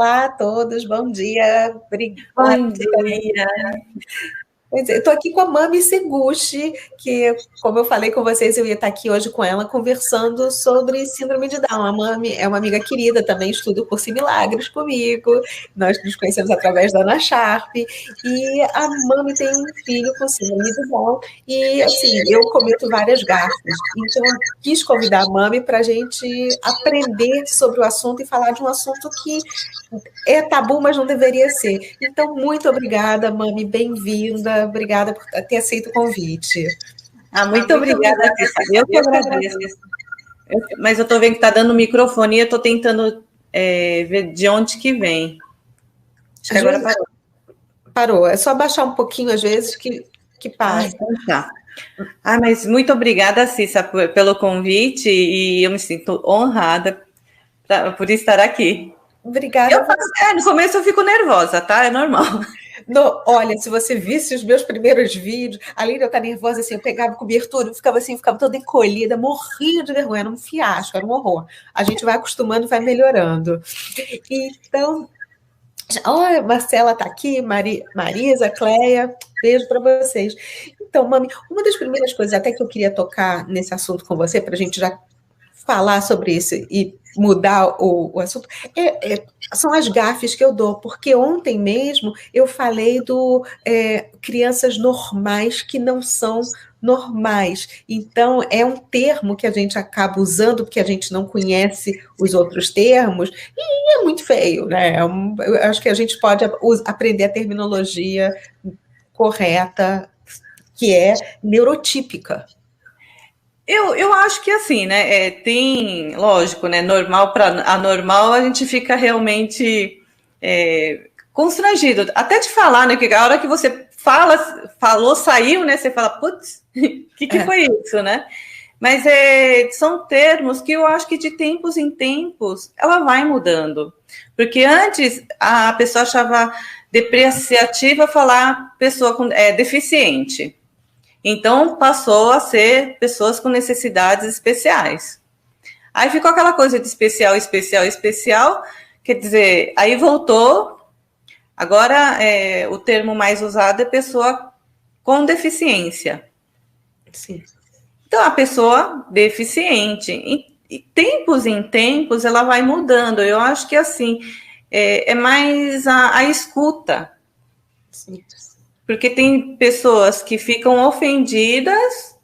Olá a todos, bom dia. Obrigada. Bom dia. Pois é, eu estou aqui com a Mami Seguchi, que, como eu falei com vocês, eu ia estar aqui hoje com ela conversando sobre síndrome de Down. A Mami é uma amiga querida, também estuda o curso em Milagres comigo. Nós nos conhecemos através da Ana Sharp. E a Mami tem um filho com síndrome de Down. E, assim, eu cometo várias gafes. Então, eu quis convidar a Mami para a gente aprender sobre o assunto e falar de um assunto que é tabu, mas não deveria ser. Então, muito obrigada, Mami, bem-vinda. Obrigada por ter aceito o convite. Muito obrigada, Cissa. Eu que agradeço. Mas eu estou vendo que está dando microfone e eu estou tentando ver de onde que vem. Acho que agora parou. Parou. É só baixar um pouquinho, às vezes, que passa. Então tá. Mas muito obrigada, Cissa, pelo convite e eu me sinto honrada por estar aqui. Obrigada. No começo eu fico nervosa, tá? É normal. Olha, se você visse os meus primeiros vídeos, além de eu estar nervosa, assim, eu pegava cobertura, eu ficava toda encolhida, morria de vergonha, era um fiasco, era um horror. A gente vai acostumando, vai melhorando. Então, Marcela está aqui, Marisa, Cleia, beijo para vocês. Então, Mami, uma das primeiras coisas até que eu queria tocar nesse assunto com você, para a gente já falar sobre isso e mudar o assunto, são as gafes que eu dou, porque ontem mesmo eu falei do crianças normais que não são normais. Então, é um termo que a gente acaba usando porque a gente não conhece os outros termos, e é muito feio, né? Eu acho que a gente pode aprender a terminologia correta, que é neurotípica. Eu acho que assim, né? Tem, lógico, né? Normal para anormal, a gente fica realmente constrangido. Até de falar, né? Que a hora que você falou, saiu, né? Você fala, putz, o que foi isso, né? Mas são termos que eu acho que de tempos em tempos ela vai mudando. Porque antes a pessoa achava depreciativa falar pessoa com deficiente. Então, passou a ser pessoas com necessidades especiais. Aí ficou aquela coisa de especial, especial, especial, quer dizer, aí voltou, agora o termo mais usado é pessoa com deficiência. Sim. Então, a pessoa deficiente, e tempos em tempos, ela vai mudando. Eu acho que, assim, é mais a escuta. Sim. Porque tem pessoas que ficam ofendidas,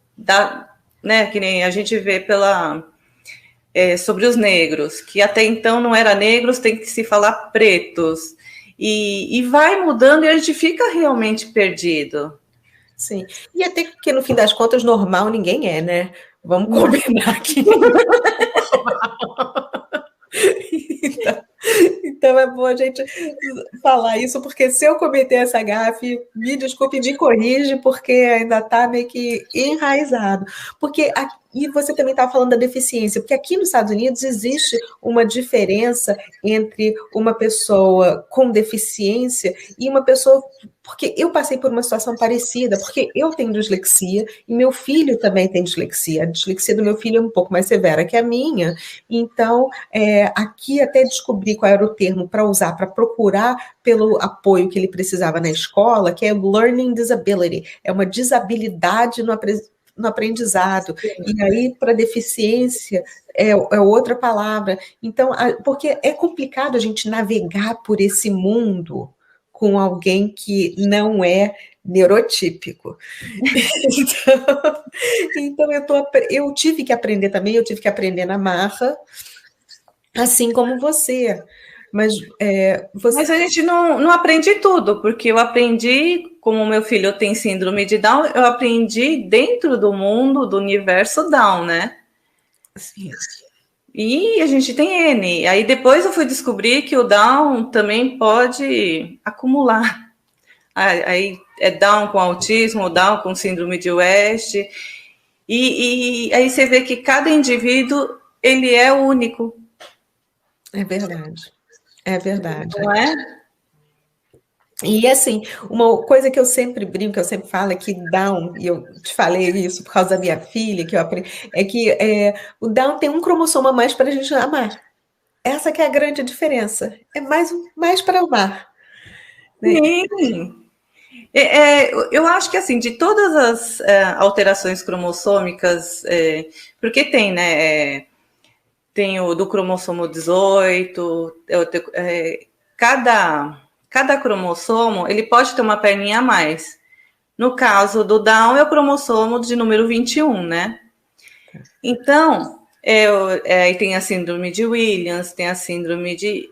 né, que nem a gente vê sobre os negros, que até então não era negros, tem que se falar pretos. E vai mudando e a gente fica realmente perdido. Sim, e até que no fim das contas normal ninguém é, né? Vamos combinar aqui. Então é bom a gente falar isso, porque se eu cometer essa gafe, me desculpe, me corrige, porque ainda está meio que enraizado. Porque e você também estava falando da deficiência, porque aqui nos Estados Unidos existe uma diferença entre uma pessoa com deficiência e uma pessoa... Porque eu passei por uma situação parecida, porque eu tenho dislexia e meu filho também tem dislexia. A dislexia do meu filho é um pouco mais severa que a minha. Então, aqui até descobri qual era o termo para usar, para procurar pelo apoio que ele precisava na escola, que é Learning Disability. É uma desabilidade no aprendizado. E aí, para deficiência, é outra palavra. Então, porque é complicado a gente navegar por esse mundo com alguém que não é neurotípico. Então eu tive que aprender também, eu tive que aprender na marra, assim como você. Mas a gente não aprende tudo, porque eu aprendi, como meu filho tem síndrome de Down, eu aprendi dentro do mundo, do universo Down, né? Sim. E a gente tem N. Aí depois eu fui descobrir que o Down também pode acumular. Aí é Down com autismo, Down com síndrome de West. E aí você vê que cada indivíduo, ele é único. É verdade. É verdade. Não é? E assim, uma coisa que eu sempre brinco, que eu sempre falo é que Down, e eu te falei isso por causa da minha filha, que eu aprendi, é que o Down tem um cromossomo a mais para a gente amar. Essa que é a grande diferença. É mais para o mar. Né? Sim. Eu acho que, assim, de todas as alterações cromossômicas, porque tem, né? Tem o do cromossomo 18, cada cromossomo, ele pode ter uma perninha a mais. No caso do Down, é o cromossomo de número 21, né? Então, aí tem a síndrome de Williams, tem a síndrome de...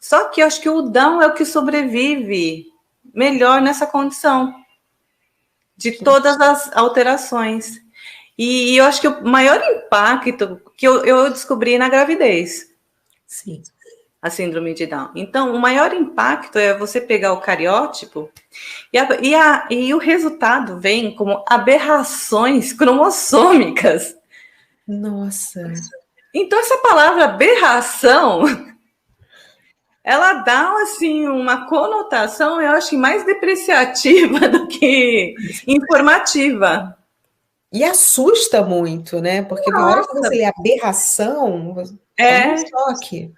Só que eu acho que o Down é o que sobrevive melhor nessa condição, de todas as alterações. E eu acho que o maior impacto que eu descobri na gravidez. Sim. A síndrome de Down. Então, o maior impacto é você pegar o cariótipo e o resultado vem como aberrações cromossômicas. Nossa. Então, essa palavra aberração, ela dá, assim, uma conotação, eu acho, mais depreciativa do que informativa. E assusta muito, né? Porque na hora que você lê aberração, toma um choque.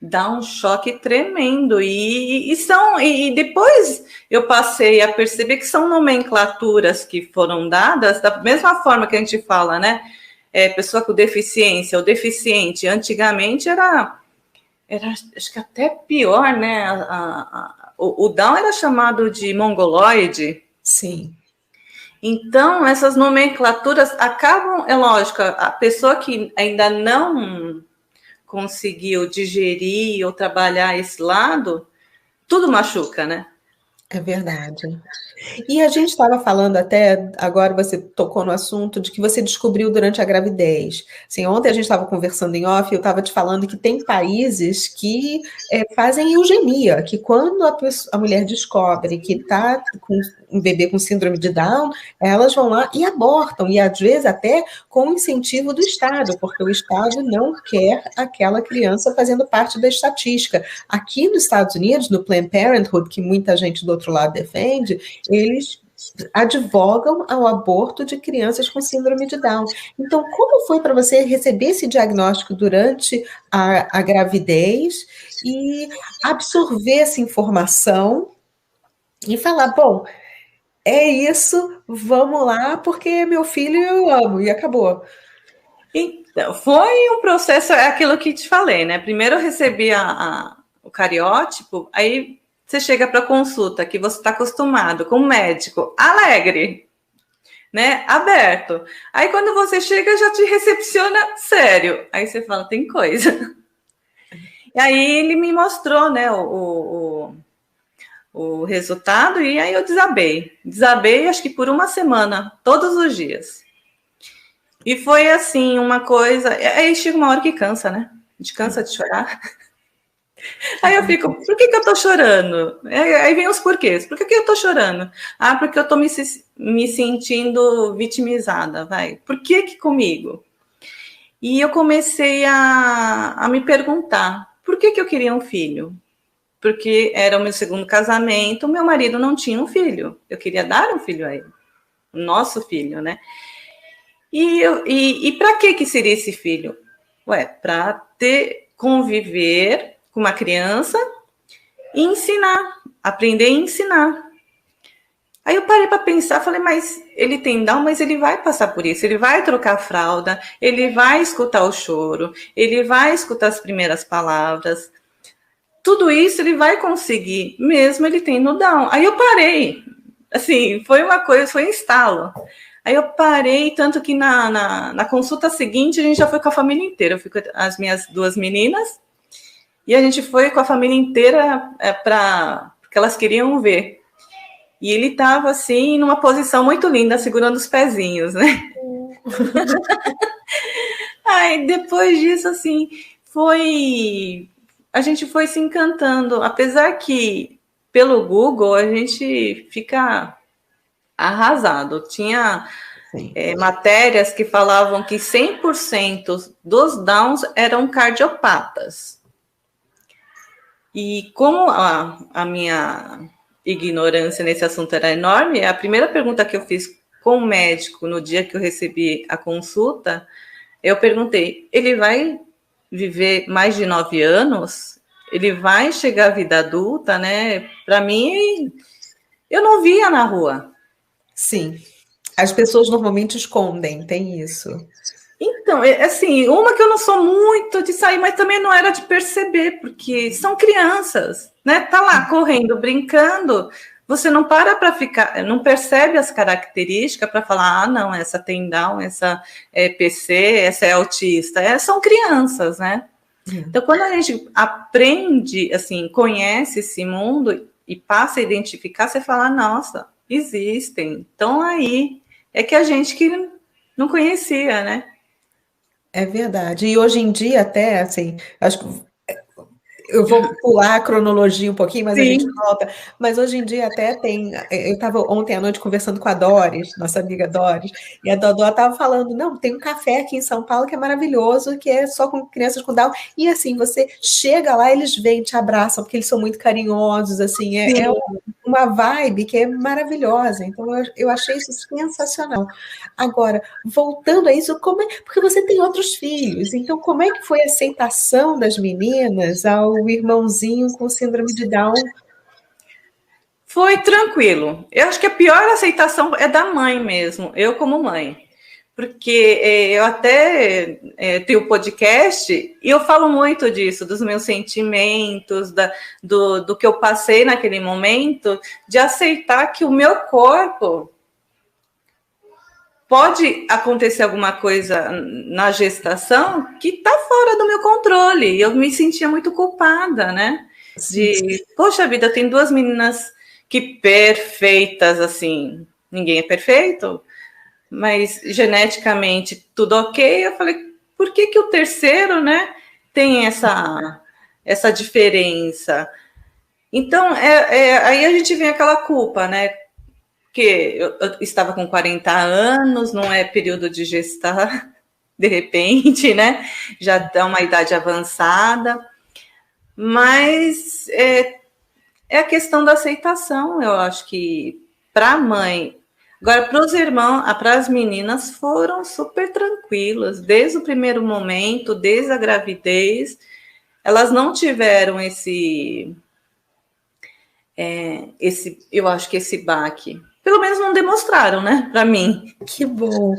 Dá um choque tremendo. E depois eu passei a perceber que são nomenclaturas que foram dadas da mesma forma que a gente fala, né? Pessoa com deficiência, ou deficiente. Antigamente era acho que até pior, né? O Down era chamado de mongoloide. Sim. Então, essas nomenclaturas acabam, é lógico, a pessoa que ainda não conseguiu digerir ou trabalhar esse lado, tudo machuca, né? É verdade. E a gente estava falando até, agora você tocou no assunto de que você descobriu durante a gravidez. Assim, ontem a gente estava conversando em off, eu estava te falando que tem países que fazem eugenia, que quando a mulher descobre que está com um bebê com síndrome de Down, elas vão lá e abortam, e às vezes até com incentivo do Estado, porque o Estado não quer aquela criança fazendo parte da estatística. Aqui nos Estados Unidos, no Planned Parenthood, que muita gente do outro lado defende, eles advogam ao aborto de crianças com síndrome de Down. Então, como foi para você receber esse diagnóstico durante a gravidez e absorver essa informação e falar, bom, é isso, vamos lá, porque meu filho eu amo, e acabou. Então, foi um processo, é aquilo que te falei, né? Primeiro eu recebi o cariótipo, aí você chega para consulta, que você está acostumado com um médico alegre, né? Aberto. Aí quando você chega, já te recepciona sério. Aí você fala, tem coisa. E aí ele me mostrou, né, o resultado, e aí eu desabei. Desabei, acho que por uma semana, todos os dias. E foi assim, uma coisa. Aí chega uma hora que cansa, né? A gente cansa de chorar. Aí eu fico, por que eu tô chorando? Aí vem os porquês. Por que eu tô chorando? Ah, porque eu tô me sentindo vitimizada, vai. Por que comigo? E eu comecei a me perguntar, por que eu queria um filho? Porque era o meu segundo casamento, meu marido não tinha um filho. Eu queria dar um filho a ele. O nosso filho, né? E para que seria esse filho? Para conviver com uma criança e ensinar, aprender a ensinar. Aí eu parei para pensar, falei, mas ele tem Down, mas ele vai passar por isso, ele vai trocar a fralda, ele vai escutar o choro, ele vai escutar as primeiras palavras. Tudo isso ele vai conseguir, mesmo ele tendo Down. Aí eu parei, assim, foi uma coisa, foi um estalo. Aí eu parei, tanto que na consulta seguinte a gente já foi com a família inteira. Eu fui com as minhas duas meninas e a gente foi com a família inteira porque elas queriam ver. E ele estava assim, numa posição muito linda, segurando os pezinhos, né? Aí depois disso, assim, a gente foi se encantando. Apesar que pelo Google a gente fica arrasado. Tinha matérias que falavam que 100% dos Downs eram cardiopatas. E como a minha ignorância nesse assunto era enorme, a primeira pergunta que eu fiz com o médico no dia que eu recebi a consulta, eu perguntei, ele vai viver mais de 9 anos, ele vai chegar à vida adulta, né? Para mim, eu não via na rua. Sim. As pessoas normalmente escondem, tem isso. Então, assim, uma que eu não sou muito de sair, mas também não era de perceber, porque são crianças, né? Tá lá correndo, brincando, você não para ficar, não percebe as características para falar, ah, não, essa tem Down, essa é PC, essa é autista. São crianças, né? Então, quando a gente aprende, assim, conhece esse mundo e passa a identificar, você fala, nossa, existem, estão aí. É que a gente que não conhecia, né? É verdade. E hoje em dia, até, assim, acho que eu vou pular a cronologia um pouquinho, mas a gente Sim. volta. Mas hoje em dia até tem. Eu estava ontem à noite conversando com a Doris, nossa amiga Doris, e a Dodó estava falando: não, tem um café aqui em São Paulo que é maravilhoso, que é só com crianças com Down. E assim, você chega lá, eles vêm, te abraçam, porque eles são muito carinhosos, assim, é uma vibe que é maravilhosa. Então, eu achei isso sensacional. Agora, voltando a isso, porque você tem outros filhos, então como é que foi a aceitação das meninas ao irmãozinho com síndrome de Down? Foi tranquilo. Eu acho que a pior aceitação é da mãe mesmo, eu como mãe. Porque eu até tenho podcast e eu falo muito disso, dos meus sentimentos, do que eu passei naquele momento, de aceitar que o meu corpo pode acontecer alguma coisa na gestação que está fora do meu controle. E eu me sentia muito culpada, né? Poxa vida, tem 2 meninas que perfeitas, assim, ninguém é perfeito, mas geneticamente tudo ok. Eu falei, por que o terceiro, né, tem essa diferença? Então, aí a gente vem aquela culpa, né? Porque eu estava com 40 anos, não é período de gestar, de repente, né? Já dá uma idade avançada, mas é a questão da aceitação, eu acho que para a mãe. Agora, para os irmãos, para as meninas, foram super tranquilas, desde o primeiro momento, desde a gravidez, elas não tiveram eu acho que esse baque. Pelo menos não demonstraram, né, para mim. Que bom.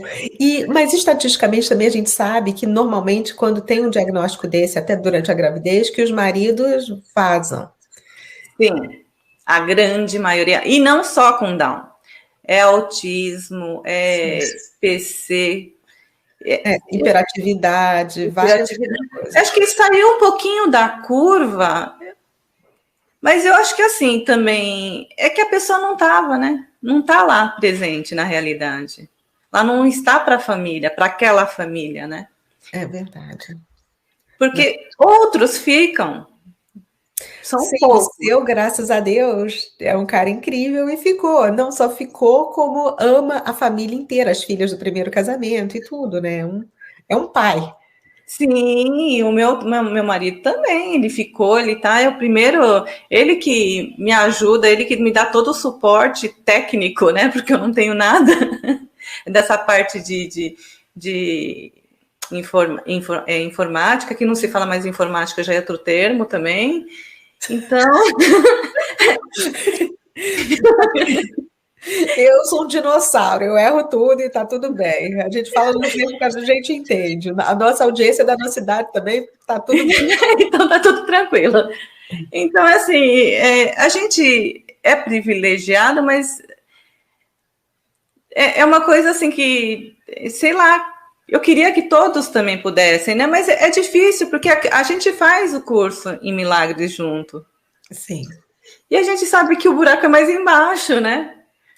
Mas estatisticamente também a gente sabe que normalmente quando tem um diagnóstico desse, até durante a gravidez, que os maridos vazam. Sim, a grande maioria. E não só com Down. É autismo, é PC. Hiperatividade, várias coisas. Acho que saiu um pouquinho da curva, mas eu acho que assim também é que a pessoa não estava, né? Não está lá presente na realidade. Ela não está para a família, para aquela família, né? É verdade. Porque outros ficam. São poucos. O seu, graças a Deus, é um cara incrível e ficou. Não só ficou, como ama a família inteira, as filhas do primeiro casamento e tudo, né? É um pai. Sim, o meu marido também, ele ficou, ele tá, é o primeiro, ele que me ajuda, ele que me dá todo o suporte técnico, né, porque eu não tenho nada dessa parte de informática, que não se fala mais informática, já é outro termo também, então... Eu sou um dinossauro, eu erro tudo e tá tudo bem. A gente fala no mesmo que a gente entende. A nossa audiência da nossa cidade também tá tudo bem. Então tá tudo tranquilo. Então, assim, a gente é privilegiado, mas é uma coisa assim que, sei lá, eu queria que todos também pudessem, né? Mas é difícil, porque a gente faz o curso em Milagres junto. Sim. E a gente sabe que o buraco é mais embaixo, né?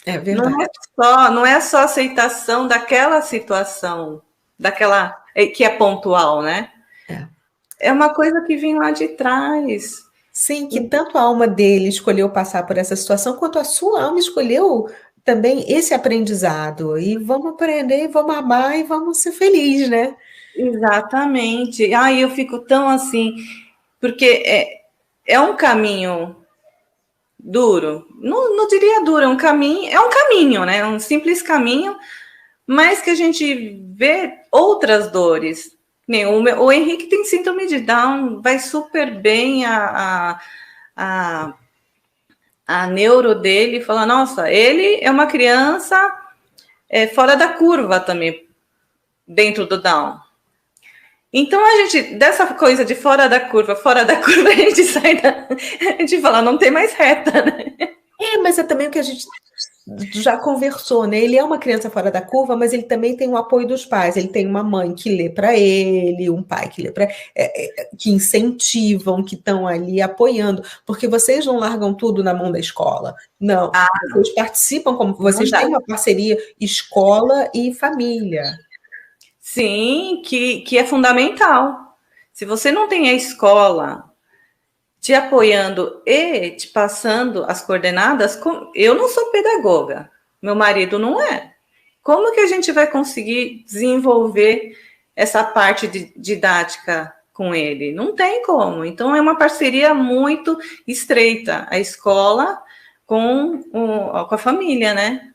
É verdade. Não é só aceitação daquela situação, daquela que é pontual, né? É uma coisa que vem lá de trás. Sim, que tanto a alma dele escolheu passar por essa situação, quanto a sua alma escolheu também esse aprendizado. E vamos aprender, vamos amar e vamos ser felizes, né? Exatamente. Ai, eu fico tão assim, porque é um caminho duro. Não diria duro, é um caminho, né? Um simples caminho, mas que a gente vê outras dores O Henrique tem síndrome de Down, vai super bem a neuro dele, fala, nossa, ele é uma criança fora da curva também, dentro do Down. Então, a gente, dessa coisa de fora da curva, a gente sai a gente fala, não tem mais reta, né? Mas é também o que a gente já conversou, né? Ele é uma criança fora da curva, mas ele também tem o apoio dos pais. Ele tem uma mãe que lê para ele, um pai que lê para que incentivam, que estão ali apoiando, porque vocês não largam tudo na mão da escola. Não, vocês participam, como vocês têm uma parceria escola e família. Sim, que é fundamental. Se você não tem a escola te apoiando e te passando as coordenadas, eu não sou pedagoga, meu marido não é. Como que a gente vai conseguir desenvolver essa parte didática com ele? Não tem como. Então, é uma parceria muito estreita, a escola com a família, né?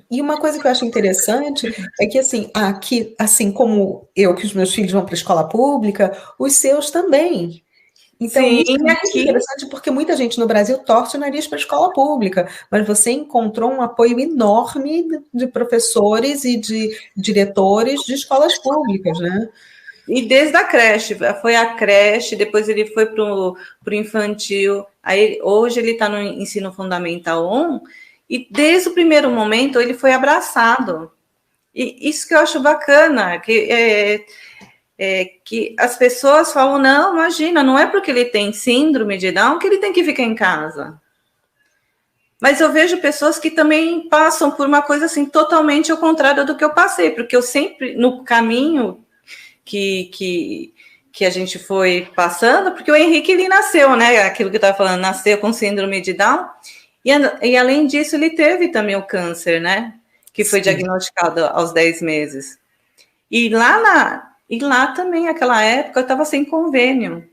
E uma coisa que eu acho interessante é que, assim, aqui, assim como eu, que os meus filhos vão para a escola pública, os seus também. Então, sim, isso é muito interessante porque muita gente no Brasil torce o nariz para a escola pública, mas você encontrou um apoio enorme de professores e de diretores de escolas públicas, né? E desde a creche, foi a creche, depois ele foi para o infantil, aí hoje ele está no ensino fundamental 1, e desde o primeiro momento ele foi abraçado. E isso que eu acho bacana, que as pessoas falam, não, imagina, não é porque ele tem síndrome de Down que ele tem que ficar em casa. Mas eu vejo pessoas que também passam por uma coisa assim, totalmente ao contrário do que eu passei, porque eu sempre, no caminho que a gente foi passando, porque o Henrique, ele nasceu, né, aquilo que eu estava falando, nasceu com síndrome de Down, e além disso, ele teve também o câncer, né, que foi diagnosticado aos 10 meses. E lá também, naquela época, eu estava sem convênio.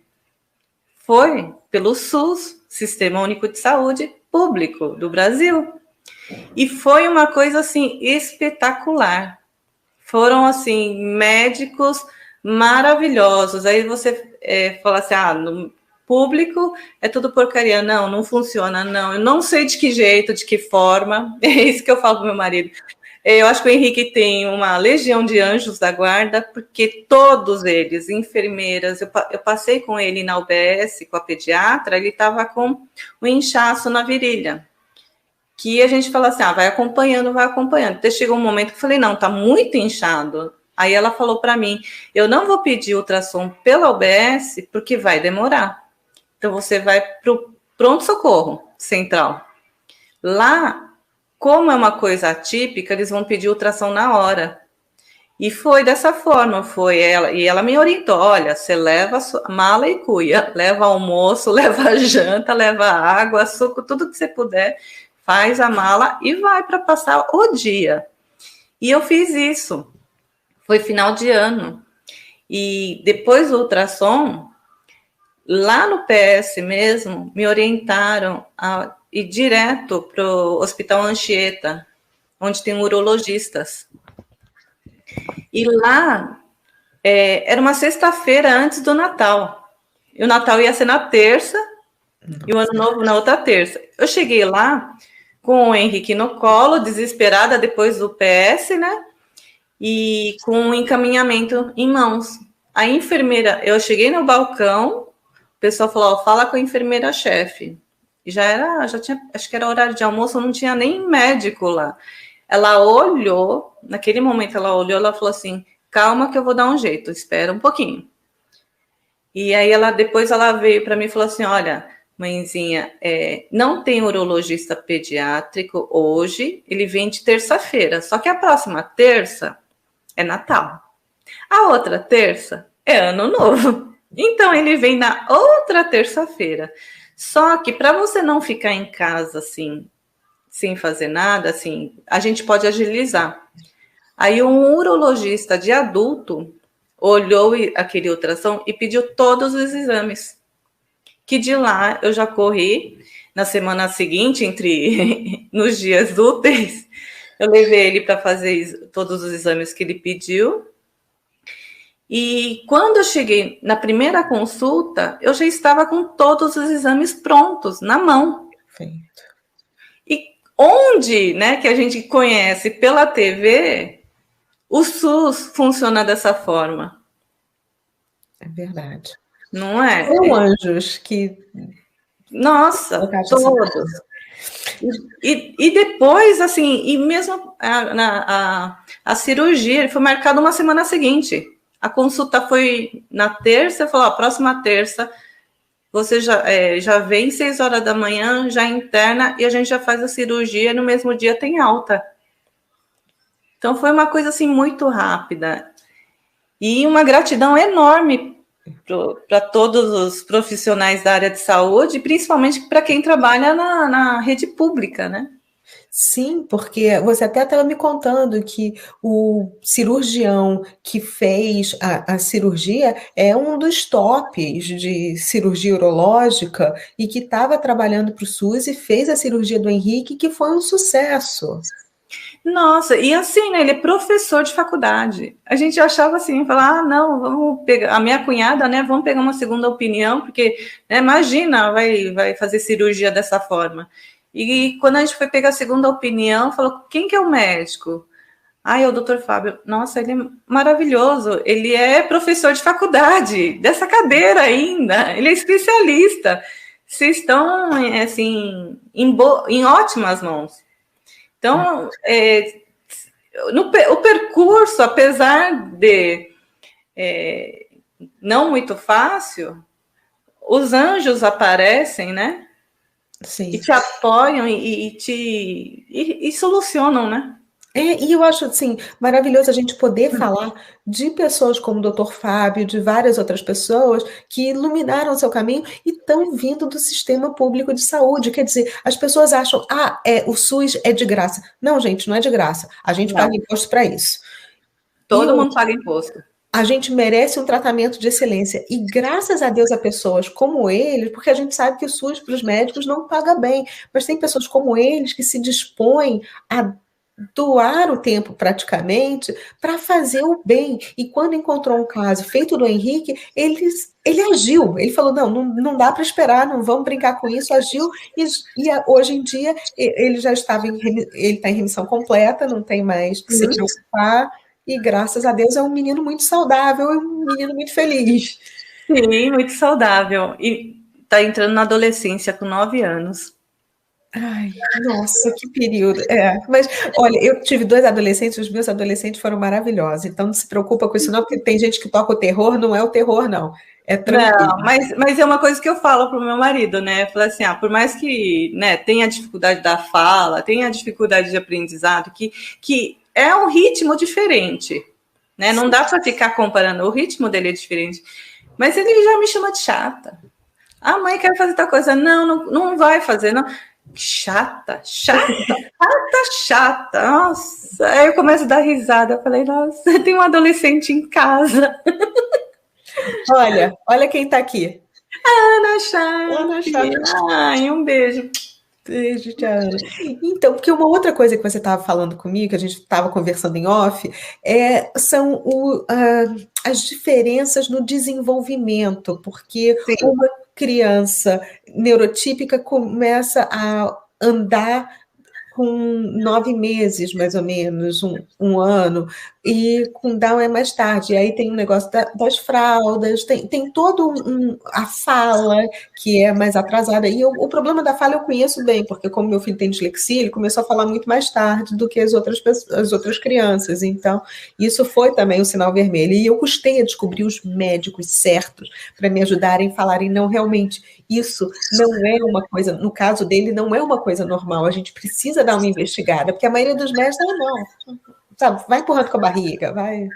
Foi pelo SUS, Sistema Único de Saúde Público do Brasil. E foi uma coisa, assim, espetacular. Foram, assim, médicos maravilhosos. Aí você fala assim, no público é tudo porcaria. Não, não funciona, não. Eu não sei de que jeito, de que forma. É isso que eu falo pro meu marido. Eu acho que o Henrique tem uma legião de anjos da guarda, porque todos eles, enfermeiras, eu passei com ele na UBS, com a pediatra, ele estava com um inchaço na virilha, que a gente fala assim, vai acompanhando. Até chegou um momento que eu falei, não, tá muito inchado. Aí ela falou para mim, eu não vou pedir ultrassom pela UBS, porque vai demorar. Então, você vai para o pronto-socorro central. Lá, como é uma coisa atípica, eles vão pedir ultrassom na hora. E foi dessa forma, foi ela. E ela me orientou, olha, você leva a mala e cuia, leva almoço, leva janta, leva água, suco, tudo que você puder, faz a mala e vai para passar o dia. E eu fiz isso. Foi final de ano. E depois do ultrassom, lá no PS mesmo, me orientaram a ir direto para o Hospital Anchieta, onde tem urologistas. E lá, era uma sexta-feira antes do Natal. E o Natal ia ser na terça, e o Ano Novo na outra terça. Eu cheguei lá com o Henrique no colo, desesperada depois do PS, né? E com um encaminhamento em mãos. A enfermeira, eu cheguei no balcão, o pessoal falou, fala com a enfermeira-chefe. E já tinha, acho que era horário de almoço, não tinha nem médico lá. Ela olhou, naquele momento ela falou assim, calma que eu vou dar um jeito, espera um pouquinho. E aí depois ela veio para mim e falou assim, olha, mãezinha, não tem urologista pediátrico hoje, ele vem de terça-feira, só que a próxima terça é Natal. A outra terça é Ano Novo. Então, ele vem na outra terça-feira. Só que para você não ficar em casa, assim, sem fazer nada, assim, a gente pode agilizar. Aí, um urologista de adulto olhou aquele ultrassom e pediu todos os exames. Que de lá eu já corri, na semana seguinte, nos dias úteis, eu levei ele para fazer todos os exames que ele pediu. E quando eu cheguei na primeira consulta, eu já estava com todos os exames prontos, na mão. Perfeito. E onde, né, que a gente conhece pela TV, o SUS funciona dessa forma. É verdade. Não é? São anjos que... Nossa, todos. E depois, assim, e mesmo a cirurgia foi marcada uma semana seguinte. A consulta foi na terça, falou, próxima terça, você já vem 6 horas da manhã, já interna, e a gente já faz a cirurgia, e no mesmo dia tem alta. Então, foi uma coisa, assim, muito rápida. E uma gratidão enorme para todos os profissionais da área de saúde, principalmente para quem trabalha na rede pública, né? Sim, porque você até estava me contando que o cirurgião que fez a cirurgia é um dos tops de cirurgia urológica e que estava trabalhando para o SUS e fez a cirurgia do Henrique, que foi um sucesso. Nossa, e assim, né? Ele é professor de faculdade. A gente achava assim, falar, não, vamos pegar a minha cunhada, né? Vamos pegar uma segunda opinião, porque né, imagina, vai fazer cirurgia dessa forma. E quando a gente foi pegar a segunda opinião, falou, quem que é o médico? É o doutor Fábio. Nossa, ele é maravilhoso. Ele é professor de faculdade, dessa cadeira ainda. Ele é especialista. Vocês estão, assim, em ótimas mãos. Então, o percurso, apesar de não muito fácil, os anjos aparecem, né? Sim. E te apoiam e solucionam, né? E eu acho, assim, maravilhoso a gente poder falar de pessoas como o doutor Fábio, de várias outras pessoas que iluminaram o seu caminho e estão vindo do sistema público de saúde. Quer dizer, as pessoas acham, o SUS é de graça. Não, gente, não é de graça. A gente paga imposto para isso. Todo mundo paga imposto. A gente merece um tratamento de excelência. E graças a Deus a pessoas como eles, porque a gente sabe que o SUS para os médicos não paga bem, mas tem pessoas como eles que se dispõem a doar o tempo praticamente para fazer o bem. E quando encontrou um caso feito do Henrique, ele agiu. Ele falou, não dá para esperar, não vamos brincar com isso. Agiu e hoje em dia ele já estava ele está em remissão completa, não tem mais que se preocupar. E graças a Deus é um menino muito saudável, é um menino muito feliz. Sim, muito saudável. E está entrando na adolescência com 9 anos. Ai, nossa, que período. Mas, olha, eu tive 2 adolescentes, os meus adolescentes foram maravilhosos, então não se preocupa com isso não, porque tem gente que toca o terror, não é o terror, não. É tranquilo. Não, mas é uma coisa que eu falo pro meu marido, né? Eu falo assim, por mais que né, tenha dificuldade da fala, tenha dificuldade de aprendizado, que é um ritmo diferente, né? Não dá para ficar comparando, o ritmo dele é diferente. Mas ele já me chama de chata. Mãe, quero fazer tal coisa. Não vai fazer, não. Chata. Nossa, aí eu começo a dar risada. Eu falei, nossa, tem um adolescente em casa. Olha quem tá aqui. Ana Chata. Ai, um beijo. Beijo, tia Ana. Então, porque uma outra coisa que você estava falando comigo, que a gente estava conversando em off, são as diferenças no desenvolvimento, porque Sim. Uma criança neurotípica começa a andar com 9 meses, mais ou menos, um ano, e com Down é mais tarde. E aí tem o negócio das fraldas, tem todo a fala, que é mais atrasada. E o problema da fala eu conheço bem, porque como meu filho tem dislexia, ele começou a falar muito mais tarde do que as outras crianças. Então, isso foi também um sinal vermelho. E eu custei a descobrir os médicos certos para me ajudarem a falarem, não, realmente, isso não é uma coisa, no caso dele, não é uma coisa normal, a gente precisa dar uma investigada, porque a maioria dos médicos não, sabe, vai empurrando com a barriga, vai...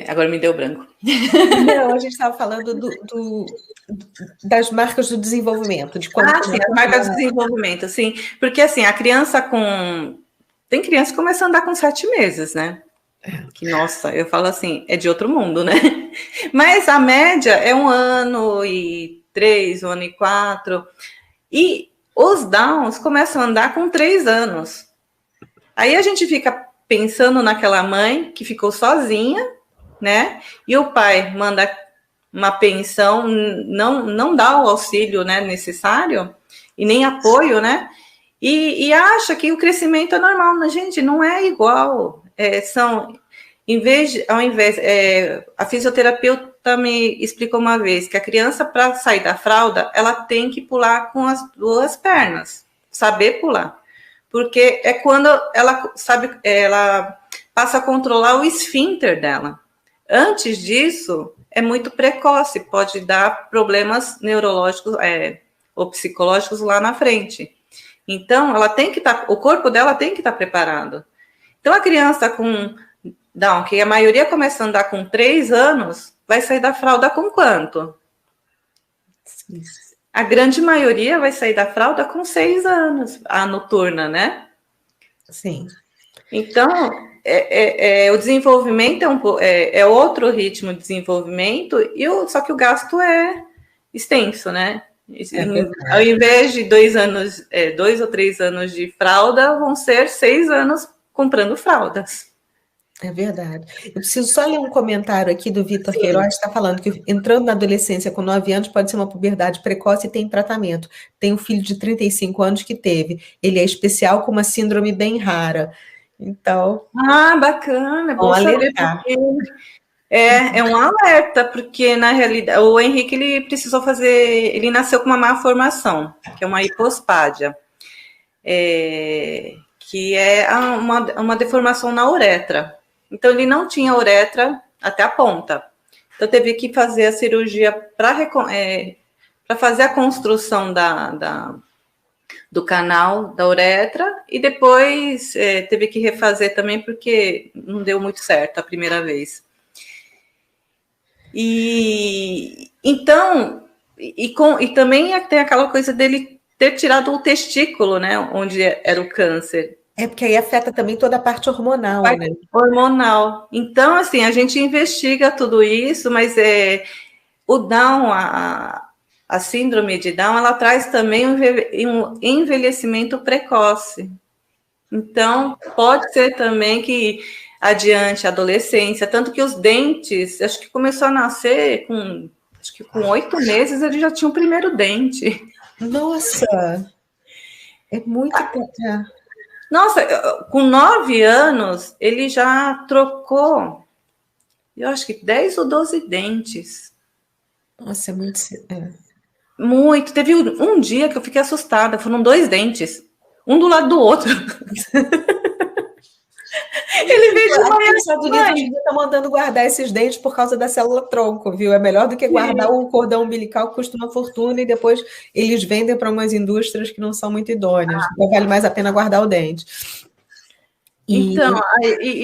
Agora me deu branco. Não, a gente estava falando das marcas do desenvolvimento. De quando sim, as marcas do desenvolvimento, sim. Porque, assim, a criança tem criança que começa a andar com 7 meses, né? Que, nossa, eu falo assim, é de outro mundo, né? Mas a média é 1 ano e 3, 1 ano e 4. E os Downs começam a andar com 3 anos. Aí a gente fica pensando naquela mãe que ficou sozinha, né? E o pai manda uma pensão, não dá o auxílio, né, necessário e nem apoio, né? E acha que o crescimento é normal, mas, gente, não é igual. A fisioterapeuta me explicou uma vez que a criança, para sair da fralda, ela tem que pular com as 2 pernas, saber pular, porque é quando ela passa a controlar o esfíncter dela. Antes disso, é muito precoce, pode dar problemas neurológicos ou psicológicos lá na frente. Então, ela tem que o corpo dela tem que estar preparado. Então, a criança com Down, que a maioria começa a andar com 3 anos, vai sair da fralda com quanto? Sim. A grande maioria vai sair da fralda com 6 anos, a noturna, né? Sim. Então, o desenvolvimento é outro ritmo de desenvolvimento, só que o gasto é extenso, né? Ao invés de 2 anos, 2 ou 3 anos de fralda, vão ser 6 anos comprando fraldas. É verdade. Eu preciso só ler um comentário aqui do Vitor Queiroz, está falando que entrando na adolescência com 9 anos pode ser uma puberdade precoce e tem tratamento. Tem um filho de 35 anos que teve. Ele é especial com uma síndrome bem rara. Então... bacana. É bom alertar. É um alerta, porque na realidade o Henrique ele precisou ele nasceu com uma má formação, que é uma hipospádia, que é uma deformação na uretra. Então ele não tinha uretra até a ponta. Então teve que fazer a cirurgia para fazer a construção do canal da uretra, e depois teve que refazer também porque não deu muito certo a primeira vez. E também tem aquela coisa dele ter tirado o testículo, né, onde era o câncer. É porque aí afeta também toda a parte hormonal, né? Hormonal. Então, assim, a gente investiga tudo isso, mas o Down, a síndrome de Down, ela traz também um envelhecimento precoce. Então, pode ser também que adiante a adolescência, tanto que os dentes, acho que começou a nascer com 8 meses, ele já tinha o primeiro dente. Nossa! É muito... Nossa, com 9 anos, ele já trocou, eu acho que 10 ou 12 dentes. Nossa, é muito... Muito. Teve um dia que eu fiquei assustada, foram 2 dentes, um do lado do outro. Ele veio de manhã. Os Estados Unidos estão mandando guardar esses dentes por causa da célula-tronco, viu? É melhor do que guardar o cordão umbilical, que custa uma fortuna, e depois eles vendem para umas indústrias que não são muito idôneas. Então vale mais a pena guardar o dente. Então,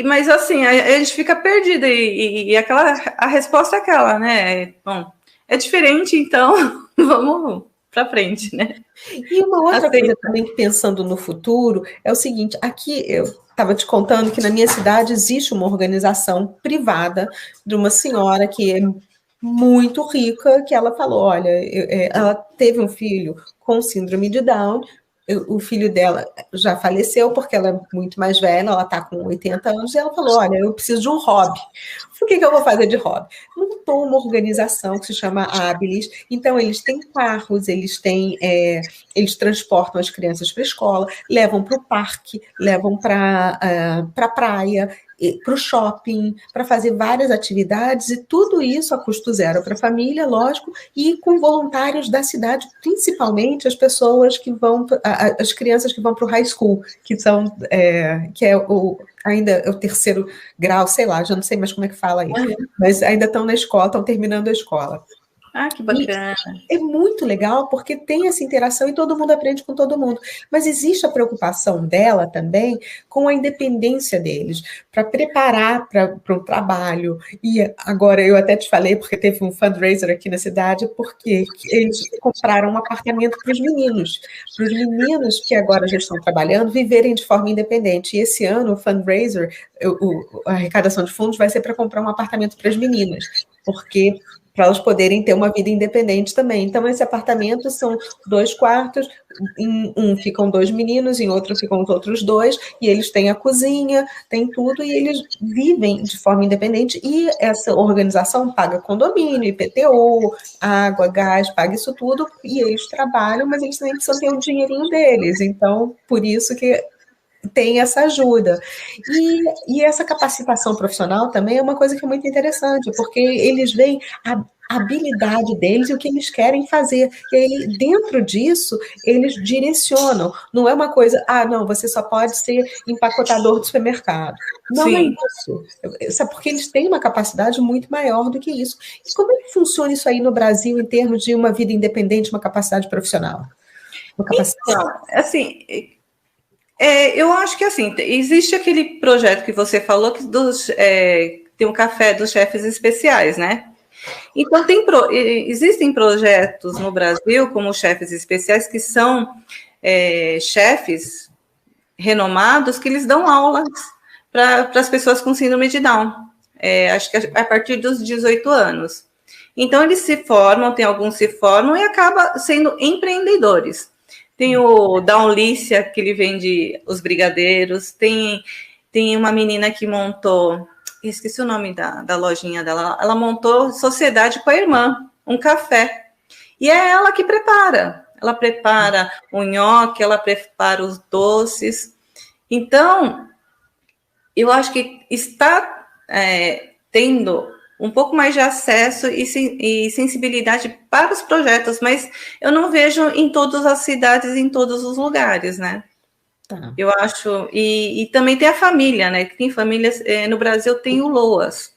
mas assim, a gente fica perdida, e a resposta é aquela, né? Bom, é diferente, então vamos para frente, né? E uma outra coisa também, pensando no futuro, é o seguinte: aqui eu estava te contando que na minha cidade existe uma organização privada de uma senhora que é muito rica, que ela falou, olha, ela teve um filho com síndrome de Down, o filho dela já faleceu porque ela é muito mais velha, ela está com 80 anos, e ela falou, olha, eu preciso de um hobby. O que eu vou fazer de hobby? Montou uma organização que se chama Habilis. Então, eles têm carros, eles transportam as crianças para a escola, levam para o parque, levam para a praia, para o shopping, para fazer várias atividades, e tudo isso a custo zero para a família, lógico, e com voluntários da cidade, principalmente as pessoas que vão, as crianças que vão para o high school, que ainda é o 3º grau, sei lá, já não sei mais como é que fala aí, mas ainda estão na escola, estão terminando a escola. Ah, que bacana. E é muito legal, porque tem essa interação e todo mundo aprende com todo mundo. Mas existe a preocupação dela também com a independência deles, para preparar para o trabalho. E agora, eu até te falei, porque teve um fundraiser aqui na cidade, porque eles compraram um apartamento para os meninos que agora já estão trabalhando, viverem de forma independente. E esse ano, o fundraiser, a arrecadação de fundos vai ser para comprar um apartamento para as meninas, porque para elas poderem ter uma vida independente também. Então, esse apartamento são 2 quartos, em um ficam 2 meninos, em outro ficam os outros 2, e eles têm a cozinha, tem tudo, e eles vivem de forma independente, e essa organização paga condomínio, IPTU, água, gás, paga isso tudo, e eles trabalham, mas eles também precisam ter o dinheirinho deles. Então, por isso que tem essa ajuda. E essa capacitação profissional também é uma coisa que é muito interessante, porque eles veem a habilidade deles e o que eles querem fazer. E aí, dentro disso, eles direcionam. Não é uma coisa, não, você só pode ser empacotador do supermercado. Não é Sim. isso. Isso é porque eles têm uma capacidade muito maior do que isso. E como é que funciona isso aí no Brasil em termos de uma vida independente, uma capacidade profissional? Uma capacidade... Então, assim, eu acho que assim, existe aquele projeto que você falou que tem um café dos chefes especiais, né? Então, existem projetos no Brasil, como chefes especiais, que são chefes renomados, que eles dão aulas para as pessoas com síndrome de Down. Acho que a partir dos 18 anos. Então, eles se formam, alguns se formam e acabam sendo empreendedores. Tem o Daunlícia, que ele vende os brigadeiros. Tem uma menina que montou, esqueci o nome da lojinha dela, ela montou sociedade com a irmã, um café. E é ela que prepara. Ela prepara o nhoque, ela prepara os doces. Então, eu acho que está tendo um pouco mais de acesso e sensibilidade para os projetos, mas eu não vejo em todas as cidades, em todos os lugares, né? Tá. Eu acho, e também tem a família, né? Que tem famílias, no Brasil tem o LOAS,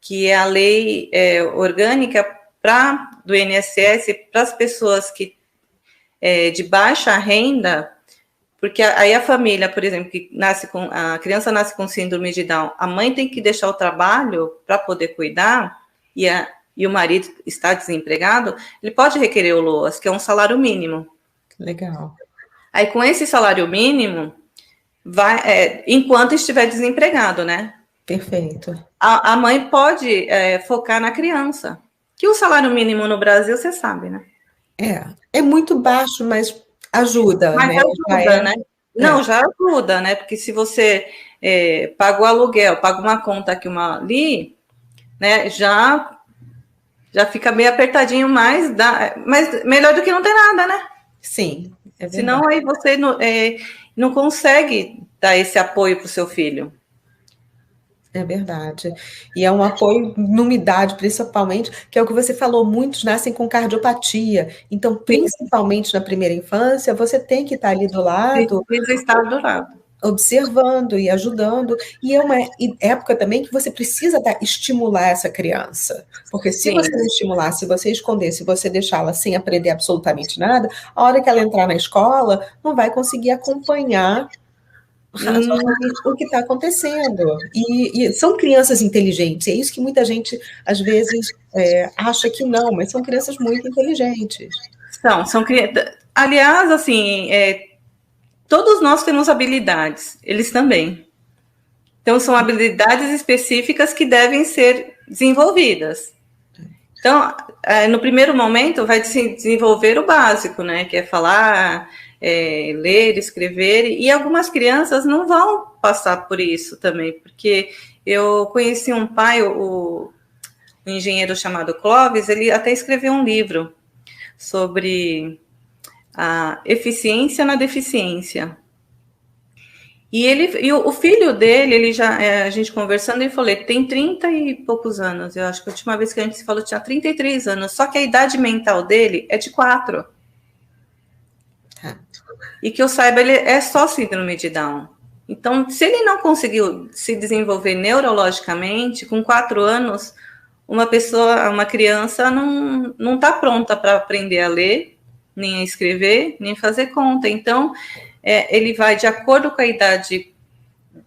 que é a lei orgânica do INSS para as pessoas que de baixa renda, porque aí a família, por exemplo, a criança nasce com síndrome de Down, a mãe tem que deixar o trabalho para poder cuidar, e o marido está desempregado, ele pode requerer o LOAS, que é um salário mínimo. Legal. Aí, com esse salário mínimo, enquanto estiver desempregado, né? Perfeito. A mãe pode focar na criança, que o salário mínimo no Brasil, você sabe, né? É muito baixo, mas ajuda, mas né? Ajuda, né? Não, já ajuda, né? Porque se você paga o aluguel, paga uma conta aqui, uma ali, né? Já fica meio apertadinho, mas melhor do que não ter nada, né? Sim, é verdade. Senão aí você não consegue dar esse apoio para o seu filho. É verdade. E é um apoio numa idade, principalmente, que é o que você falou, muitos nascem com cardiopatia. Então, principalmente na primeira infância, você tem que estar ali do lado. Precisa estar do lado. Observando e ajudando. E é uma época também que você precisa estimular essa criança. Porque se você não estimular, se você esconder, se você deixá-la sem aprender absolutamente nada, a hora que ela entrar na escola, não vai conseguir acompanhar o que está acontecendo. E são crianças inteligentes, é isso que muita gente, às vezes, acha que não, mas são crianças muito inteligentes. São crianças. Aliás, assim, todos nós temos habilidades, eles também. Então, são habilidades específicas que devem ser desenvolvidas. Então, no primeiro momento, vai se desenvolver o básico, né? Que é falar, ler, escrever, e algumas crianças não vão passar por isso também, porque eu conheci um pai, um engenheiro chamado Clóvis, ele até escreveu um livro sobre a eficiência na deficiência. E o filho dele, ele a gente conversando, ele falou, ele tem 30 e poucos anos, eu acho que a última vez que a gente se falou tinha 33 anos, só que a idade mental dele é de 4. E que eu saiba, ele é só síndrome de Down. Então, se ele não conseguiu se desenvolver neurologicamente, com 4 anos, uma criança não está pronta para aprender a ler, nem a escrever, nem fazer conta. Então, ele vai, de acordo com a idade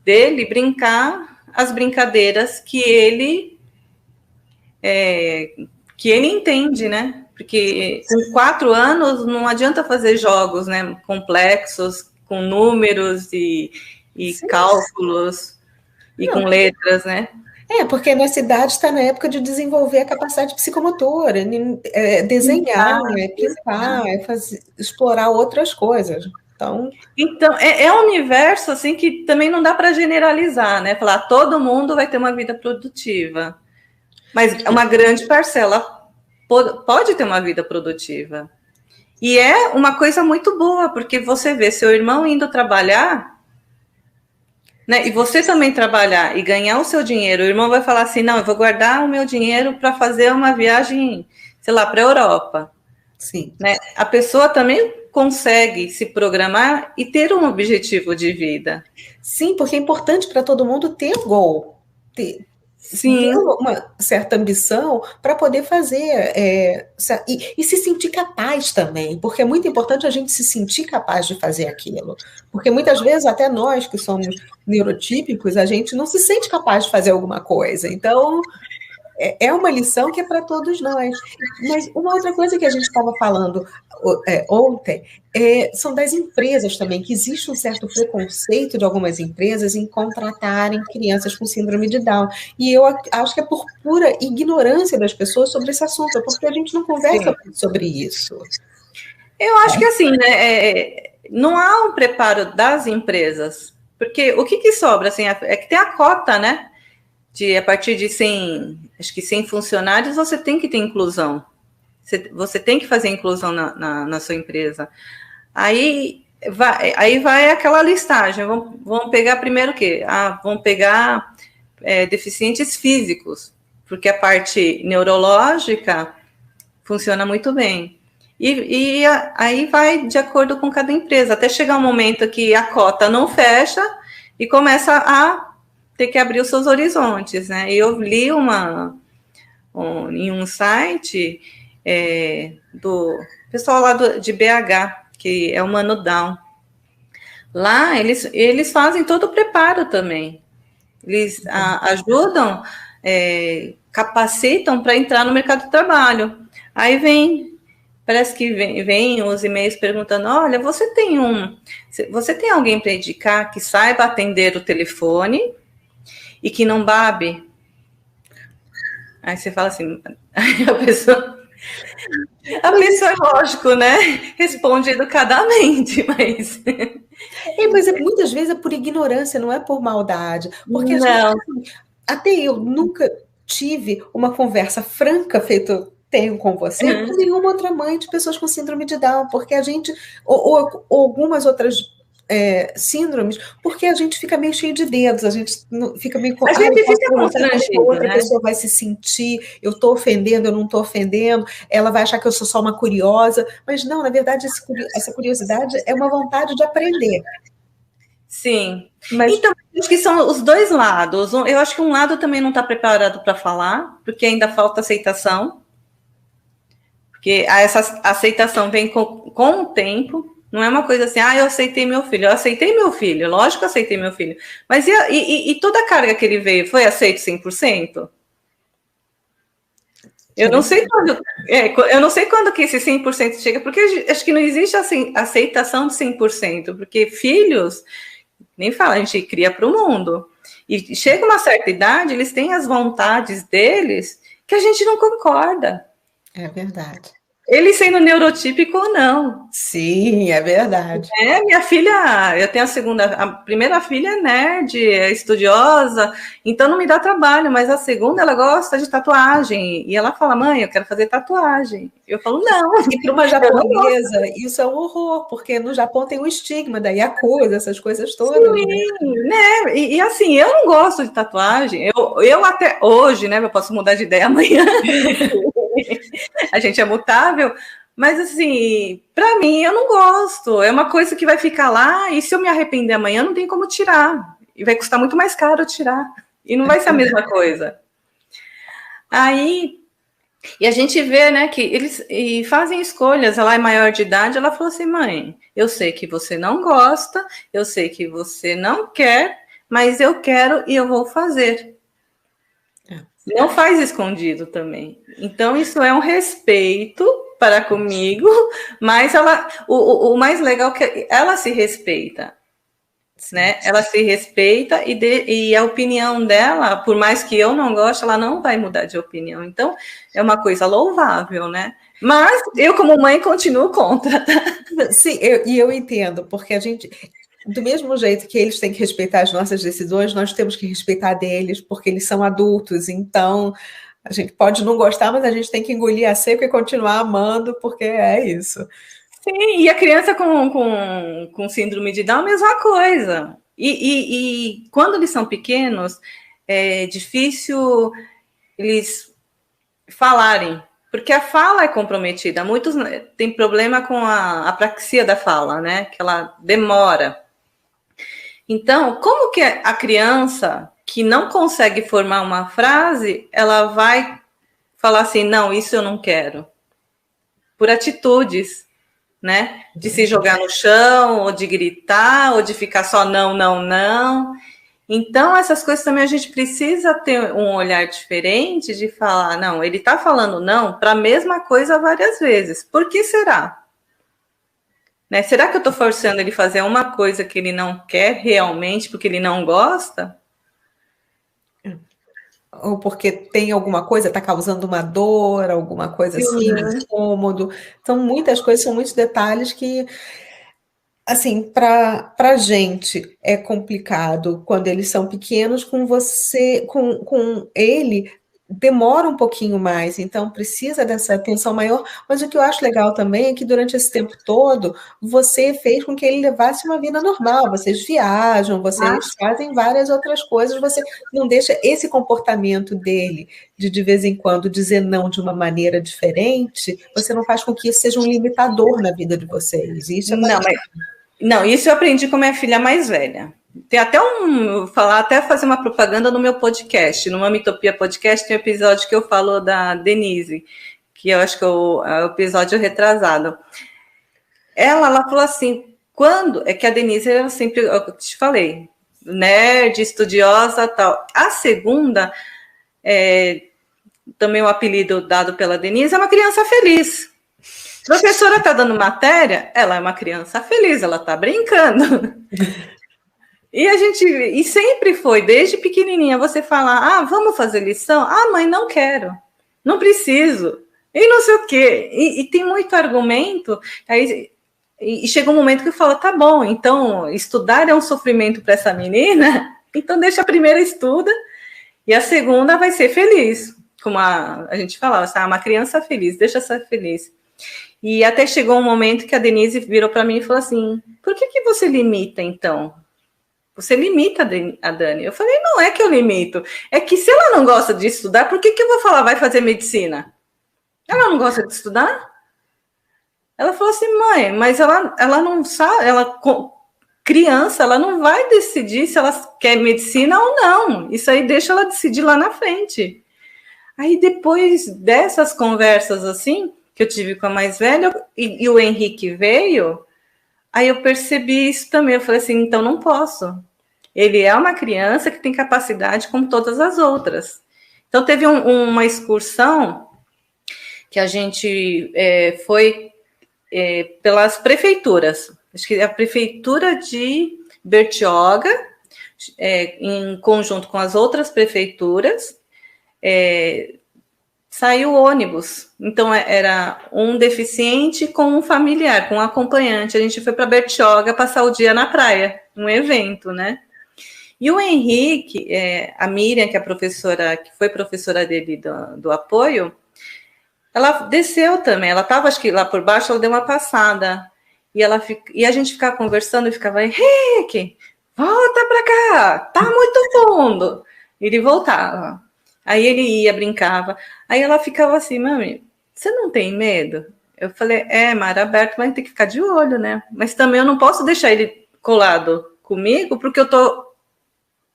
dele, brincar as brincadeiras que ele entende, né? Porque com 4 anos não adianta fazer jogos, né, complexos, com números e cálculos e com letras, né? Porque nessa idade está na época de desenvolver a capacidade psicomotora, desenhar, pintar, explorar outras coisas. Então é um universo assim que também não dá para generalizar, né? Falar todo mundo vai ter uma vida produtiva, mas uma grande parcela pode ter uma vida produtiva. E é uma coisa muito boa, porque você vê seu irmão indo trabalhar, né? E você também trabalhar e ganhar o seu dinheiro. O irmão vai falar assim: não, eu vou guardar o meu dinheiro para fazer uma viagem, sei lá, para a Europa. Sim. Né? A pessoa também consegue se programar e ter um objetivo de vida. Sim, porque é importante para todo mundo ter goal, ter uma certa ambição para poder fazer e se sentir capaz também, porque é muito importante a gente se sentir capaz de fazer aquilo, porque muitas vezes até nós que somos neurotípicos, a gente não se sente capaz de fazer alguma coisa, então é uma lição que é para todos nós. Mas uma outra coisa que a gente estava falando ontem são das empresas também, que existe um certo preconceito de algumas empresas em contratarem crianças com síndrome de Down. E eu acho que é por pura ignorância das pessoas sobre esse assunto, porque a gente não conversa sobre isso. Eu acho que assim, né, não há um preparo das empresas, porque o que sobra, assim, é que tem a cota, né? A partir de 100 funcionários, você tem que ter inclusão. Você tem que fazer inclusão na sua empresa. Aí vai aquela listagem. Vamos pegar primeiro o quê? Vamos pegar deficientes físicos, porque a parte neurológica funciona muito bem. E aí vai de acordo com cada empresa, até chegar um momento que a cota não fecha e começa a ter que abrir os seus horizontes, né? E eu li em um site do pessoal lá de BH, que é o Mano Down. Lá, eles fazem todo o preparo também. Eles ajudam, capacitam para entrar no mercado de trabalho. Aí parece que vem os e-mails perguntando: olha, você tem alguém para indicar que saiba atender o telefone e que não babe? Aí você fala assim, a pessoa, lógico, né? Responde educadamente, mas... Mas muitas vezes é por ignorância, não é por maldade. Porque até eu nunca tive uma conversa franca tenho com você, com nenhuma outra mãe de pessoas com síndrome de Down, porque a gente, ou algumas outras síndromes, porque a gente fica meio cheio de dedos, a gente fica meio... A gente fica constrangida, outra pessoa vai se sentir, eu estou ofendendo, eu não estou ofendendo, ela vai achar que eu sou só uma curiosa, mas não, na verdade, essa curiosidade é uma vontade de aprender. Sim. Então, acho que são os dois lados. Eu acho que um lado também não está preparado para falar, porque ainda falta aceitação, porque essa aceitação vem com o tempo. Não é uma coisa assim, eu aceitei meu filho. Eu aceitei meu filho, lógico que eu aceitei meu filho. Mas e toda a carga que ele veio, foi aceito 100%? Eu não sei quando que esse 100% chega, porque acho que não existe assim, aceitação de 100%, porque filhos, nem fala, a gente cria para o mundo. E chega uma certa idade, eles têm as vontades deles que a gente não concorda. É verdade. Ele sendo neurotípico ou não. Sim, é verdade. Minha filha, eu tenho a primeira filha é nerd, é estudiosa, então não me dá trabalho, mas a segunda, ela gosta de tatuagem, e ela fala, mãe, eu quero fazer tatuagem. Eu falo, não. E para uma japonesa, isso é um horror, porque no Japão tem um estigma da yakuza, essas coisas todas. Sim, né? E assim, eu não gosto de tatuagem, eu até hoje, né, eu posso mudar de ideia amanhã, a gente é mutável, mas assim, para mim eu não gosto, é uma coisa que vai ficar lá e se eu me arrepender amanhã não tem como tirar, e vai custar muito mais caro tirar, e não vai ser a mesma coisa. Aí, e a gente vê, né, que eles fazem escolhas, ela é maior de idade, ela falou assim, mãe, eu sei que você não gosta, eu sei que você não quer, mas eu quero e eu vou fazer. Não faz escondido também. Então, isso é um respeito para comigo, mas o mais legal é que ela se respeita. né? Ela se respeita e a opinião dela, por mais que eu não goste, ela não vai mudar de opinião. Então, é uma coisa louvável, né? Mas eu, como mãe, continuo contra. Sim, eu entendo, porque a gente, do mesmo jeito que eles têm que respeitar as nossas decisões, nós temos que respeitar deles, porque eles são adultos, então a gente pode não gostar, mas a gente tem que engolir a seco e continuar amando, porque é isso. Sim, e a criança com síndrome de Down, a mesma coisa. E quando eles são pequenos, é difícil eles falarem, porque a fala é comprometida. Muitos têm problema com a apraxia da fala, né? Que ela demora. Então, como que a criança que não consegue formar uma frase, ela vai falar assim, não, isso eu não quero? Por atitudes, né? De se jogar no chão, ou de gritar, ou de ficar só não, não, não. Então, essas coisas também a gente precisa ter um olhar diferente de falar, não, ele está falando não para a mesma coisa várias vezes. Por que será? Né? Será que eu estou forçando ele a fazer uma coisa que ele não quer realmente, porque ele não gosta? Ou porque tem alguma coisa, está causando uma dor, alguma coisa assim, um incômodo. Então, muitas coisas, são muitos detalhes que, assim, para a gente é complicado quando eles são pequenos, com você, com ele, demora um pouquinho mais, então precisa dessa atenção maior. Mas o que eu acho legal também é que durante esse tempo todo, você fez com que ele levasse uma vida normal. Vocês viajam, vocês fazem várias outras coisas, você não deixa esse comportamento dele de vez em quando dizer não de uma maneira diferente, você não faz com que isso seja um limitador na vida de vocês. Isso é não, isso eu aprendi com minha filha mais velha. Tem até até fazer uma propaganda no meu podcast, no Mamitopia Podcast, tem um episódio que eu falo da Denise, que eu acho que é o episódio retrasado. Ela falou assim, é que a Denise, ela sempre, eu te falei, nerd, estudiosa, tal. A segunda, também o apelido dado pela Denise, é uma criança feliz. A professora está dando matéria, ela é uma criança feliz, ela está brincando. E sempre foi, desde pequenininha, você falar, vamos fazer lição? Mãe, não quero, não preciso, e não sei o quê. E tem muito argumento, aí, e chega um momento que eu falo, tá bom, então estudar é um sofrimento para essa menina, então deixa a primeira estuda, e a segunda vai ser feliz. Como a gente falava, uma criança feliz, deixa ser feliz. E até chegou um momento que a Denise virou para mim e falou assim, por que você limita, então? Você limita a Dani. Eu falei, não é que eu limito, é que se ela não gosta de estudar, por que eu vou falar, vai fazer medicina? Ela não gosta de estudar? Ela falou assim, mãe, mas ela não sabe, criança, ela não vai decidir se ela quer medicina ou não. Isso aí deixa ela decidir lá na frente. Aí depois dessas conversas assim, que eu tive com a mais velha, e o Henrique veio, aí eu percebi isso também. Eu falei assim, então não posso. Ele é uma criança que tem capacidade como todas as outras. Então teve uma excursão que a gente foi pelas prefeituras. Acho que a prefeitura de Bertioga, em conjunto com as outras prefeituras, saiu ônibus. Então, era um deficiente com um familiar, com um acompanhante. A gente foi para Bertioga passar o dia na praia, um evento, né? E o Henrique, a Miriam, que é professora, que foi professora dele do apoio, ela desceu também. Ela estava, acho que lá por baixo, ela deu uma passada. E a gente ficava conversando e ficava, Henrique, volta para cá, tá muito fundo. Ele voltava. Aí ele ia, brincava. Aí ela ficava assim, mami, você não tem medo? Eu falei, mar aberto, mas tem que ficar de olho, né? Mas também eu não posso deixar ele colado comigo, porque eu tô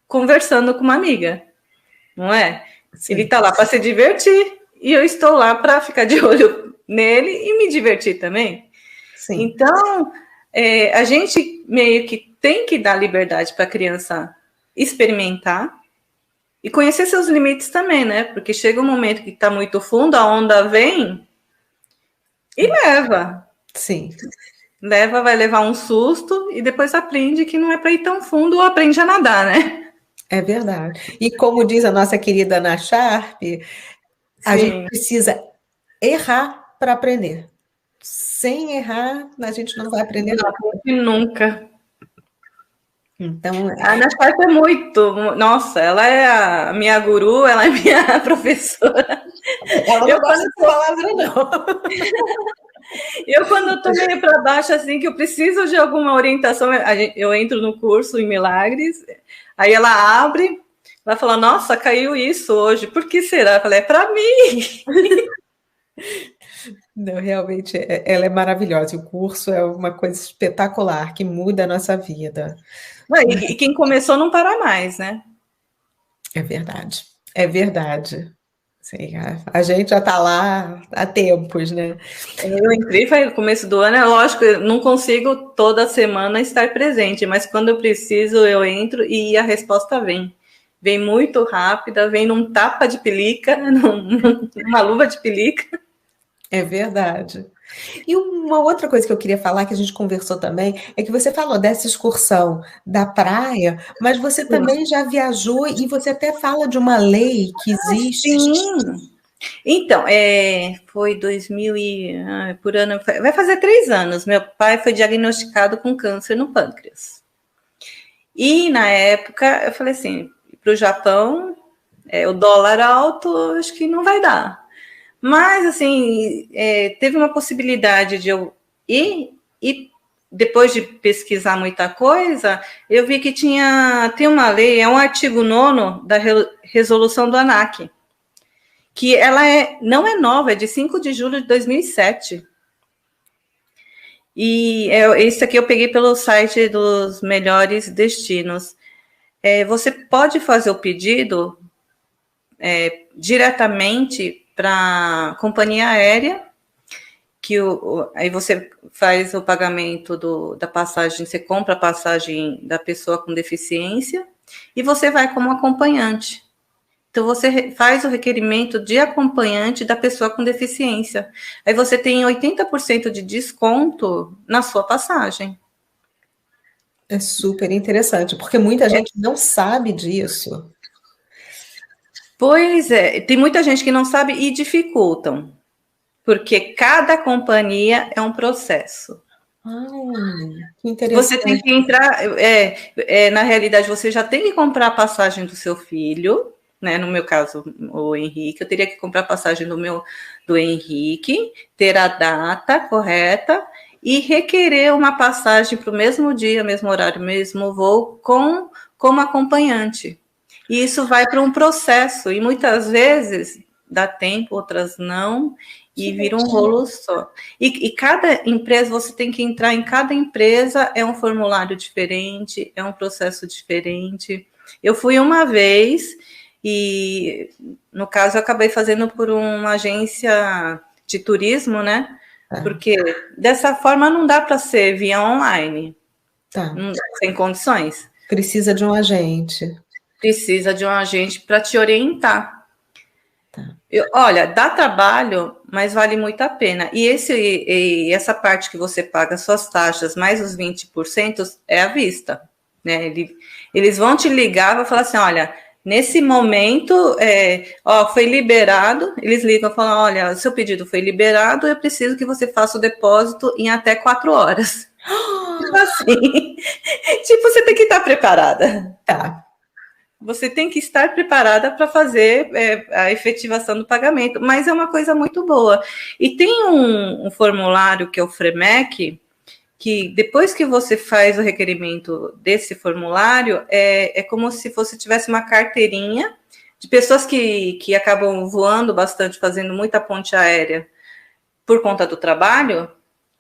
conversando com uma amiga, não é? Sim. Ele tá lá para se divertir, e eu estou lá para ficar de olho nele e me divertir também. Sim. Então, a gente meio que tem que dar liberdade para a criança experimentar, e conhecer seus limites também, né? Porque chega um momento que está muito fundo, a onda vem e leva. Sim. vai levar um susto e depois aprende que não é para ir tão fundo ou aprende a nadar, né? É verdade. E como diz a nossa querida Ana Sharp, a gente Sim. precisa errar para aprender. Sem errar, a gente não vai aprender nada. Nunca. Então, A Ana Sharp é muito. Nossa, ela é a minha guru, ela é minha professora. ela não gosta dessa palavra, não. Quando eu tô meio para baixo, assim, que eu preciso de alguma orientação, eu entro no curso em Milagres, aí ela abre, ela fala, nossa, caiu isso hoje, por que será? Eu falei, é para mim. Não, realmente, ela é maravilhosa. O curso é uma coisa espetacular, que muda a nossa vida. E quem começou não para mais, né? É verdade, é verdade. Sim, a gente já está lá há tempos, né? Eu entrei foi no começo do ano, é lógico, eu não consigo toda semana estar presente, mas quando eu preciso, eu entro e a resposta vem. Vem muito rápida, vem num tapa de pelica, numa luva de pelica. É verdade. E uma outra coisa que eu queria falar, que a gente conversou também, é que você falou dessa excursão da praia, mas você também já viajou e você até fala de uma lei que existe. Sim. Então, foi 2000 por ano, vai fazer 3 anos. Meu pai foi diagnosticado com câncer no pâncreas. E na época eu falei assim, para o Japão, o dólar alto, acho que não vai dar. Mas assim, teve uma possibilidade de eu ir e depois de pesquisar muita coisa, eu vi que tem uma lei, é um artigo 9º da resolução do ANAC, que ela não é nova, é de 5 de julho de 2007. E esse aqui eu peguei pelo site dos melhores destinos. Você pode fazer o pedido diretamente para a companhia aérea, que aí você faz o pagamento da passagem, você compra a passagem da pessoa com deficiência e você vai como acompanhante. Então, você faz o requerimento de acompanhante da pessoa com deficiência. Aí você tem 80% de desconto na sua passagem. É super interessante, porque muita gente não sabe disso. Pois é, tem muita gente que não sabe e dificultam, porque cada companhia é um processo. Que interessante. Você tem que entrar, na realidade, você já tem que comprar a passagem do seu filho, né? No meu caso, o Henrique, eu teria que comprar a passagem do Henrique, ter a data correta e requerer uma passagem para o mesmo dia, mesmo horário, mesmo voo, como acompanhante. E isso vai para um processo, e muitas vezes dá tempo, outras não, e vira um rolo só. E cada empresa, você tem que entrar em cada empresa, é um formulário diferente, é um processo diferente. Eu fui uma vez, e no caso eu acabei fazendo por uma agência de turismo, né? Porque dessa forma não dá para ser via online. Sem condições. Precisa de um agente. Precisa de um agente para te orientar. Olha, dá trabalho, mas vale muito a pena. E essa parte que você paga suas taxas, mais os 20%, é à vista. Né? Eles vão te ligar, vão falar assim, olha, nesse momento, foi liberado, eles ligam e falam, olha, seu pedido foi liberado, eu preciso que você faça o depósito em até 4 horas. Assim, você tem que estar preparada. Tá. Você tem que estar preparada para fazer a efetivação do pagamento, mas é uma coisa muito boa. E tem um formulário que é o FREMEC, que depois que você faz o requerimento desse formulário, é como se você tivesse uma carteirinha de pessoas que acabam voando bastante, fazendo muita ponte aérea por conta do trabalho,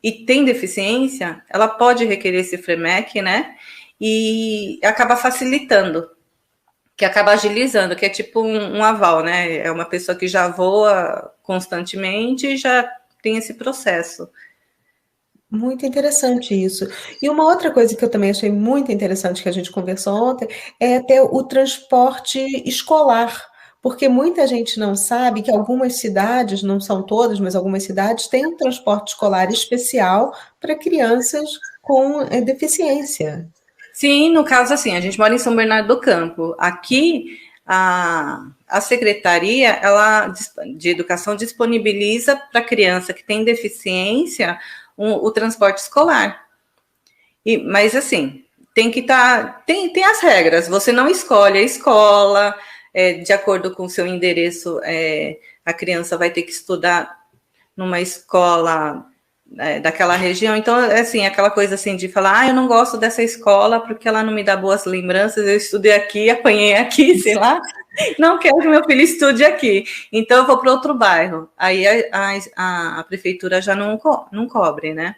e tem deficiência, ela pode requerer esse FREMEC, né? E acaba facilitando, que acaba agilizando, que é tipo um aval, né? É uma pessoa que já voa constantemente e já tem esse processo. Muito interessante isso. E uma outra coisa que eu também achei muito interessante que a gente conversou ontem é até o transporte escolar, Porque muita gente não sabe que algumas cidades, não são todas, mas algumas cidades têm um transporte escolar especial para crianças com deficiência. Sim, no caso, assim, a gente mora em São Bernardo do Campo. Aqui, a Secretaria de Educação disponibiliza para criança que tem deficiência o transporte escolar. Mas, assim, tem que estar... Tem as regras. Você não escolhe a escola, de acordo com o seu endereço, a criança vai ter que estudar numa escola daquela região. Então, assim, aquela coisa assim de falar, eu não gosto dessa escola porque ela não me dá boas lembranças, eu estudei aqui, apanhei aqui, sei lá, não quero que meu filho estude aqui, então eu vou para outro bairro. Aí a prefeitura já não cobre, né?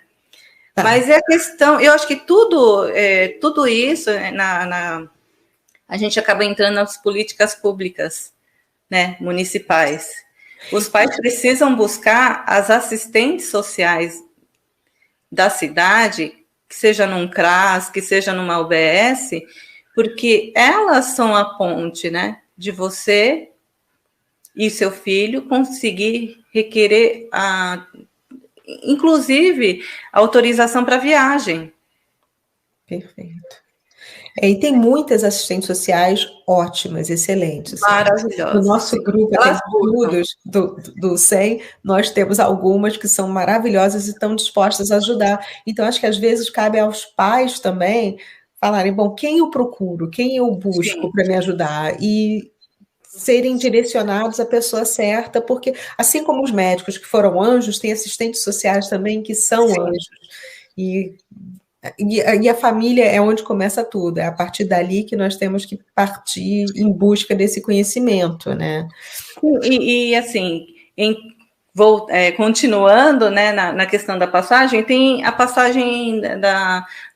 Tá. Mas é a questão, eu acho que tudo isso, a gente acaba entrando nas políticas públicas, né, municipais. Os pais precisam buscar as assistentes sociais da cidade, que seja num CRAS, que seja numa UBS, porque elas são a ponte, né, de você e seu filho conseguir requerer, inclusive, autorização para viagem. Perfeito. E tem muitas assistentes sociais ótimas, excelentes. Maravilhosas. No nosso grupo de estudos do SEM, nós temos algumas que são maravilhosas e estão dispostas a ajudar. Então, acho que às vezes cabe aos pais também falarem, bom, quem eu procuro, quem eu busco para me ajudar? E serem direcionados à pessoa certa, porque assim como os médicos que foram anjos, tem assistentes sociais também que são anjos. E a família é onde começa tudo, é a partir dali que nós temos que partir em busca desse conhecimento, né? E assim, continuando, né, na questão da passagem, tem a passagem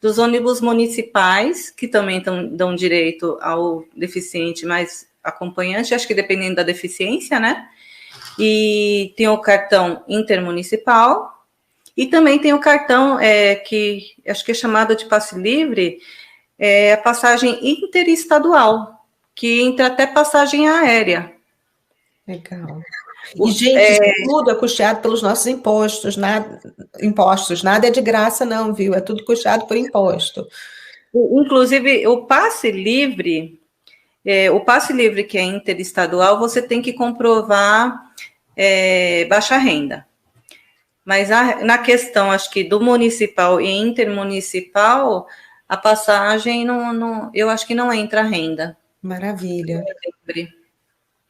dos ônibus municipais, que também dão direito ao deficiente mais acompanhante, acho que dependendo da deficiência, né? E tem o cartão intermunicipal, e também tem o cartão que acho que é chamado de passe livre, a passagem interestadual, que entra até passagem aérea. Legal. E, gente, isso tudo é custeado pelos nossos impostos, nada é de graça não, viu? É tudo custeado por imposto. Inclusive, o passe livre que é interestadual, você tem que comprovar baixa renda. Mas na questão, acho que do municipal e intermunicipal, a passagem, eu acho que não entra renda. Maravilha.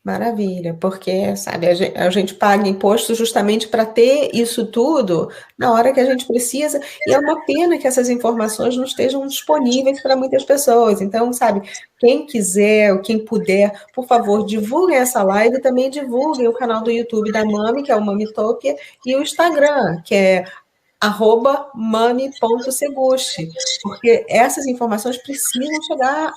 Maravilha, porque, sabe, a gente paga imposto justamente para ter isso tudo na hora que a gente precisa, e é uma pena que essas informações não estejam disponíveis para muitas pessoas. Então, sabe, quem quiser, ou quem puder, por favor, divulguem essa live e também divulguem o canal do YouTube da Mami, que é o Mamitopia, e o Instagram, que é @mami.seguchi, porque essas informações precisam chegar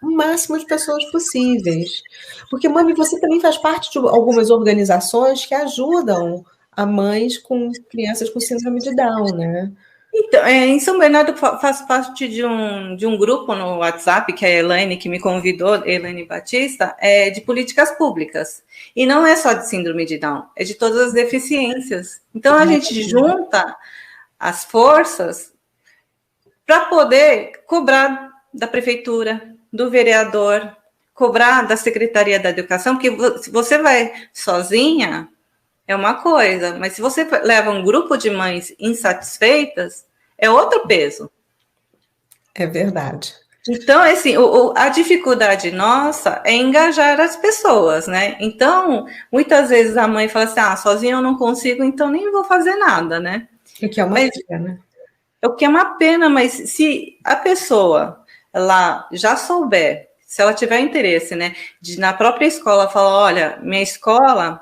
o máximo de pessoas possíveis. Porque, Mami, você também faz parte de algumas organizações que ajudam a mães com crianças com síndrome de Down, né? Então, em São Bernardo faço parte de um grupo no WhatsApp, que é a Elaine, que me convidou, Elaine Batista, de políticas públicas. E não é só de síndrome de Down, é de todas as deficiências. Então, a gente junta as forças para poder cobrar da prefeitura, do vereador, cobrar da Secretaria da Educação, porque se você vai sozinha, é uma coisa, mas se você leva um grupo de mães insatisfeitas, é outro peso. É verdade. Então, assim, a dificuldade nossa é engajar as pessoas, né? Então, muitas vezes a mãe fala assim, sozinha eu não consigo, então nem vou fazer nada, né? O que é uma pena. O que é uma pena, mas se a pessoa ela já souber, se ela tiver interesse, né, de na própria escola falar, olha, minha escola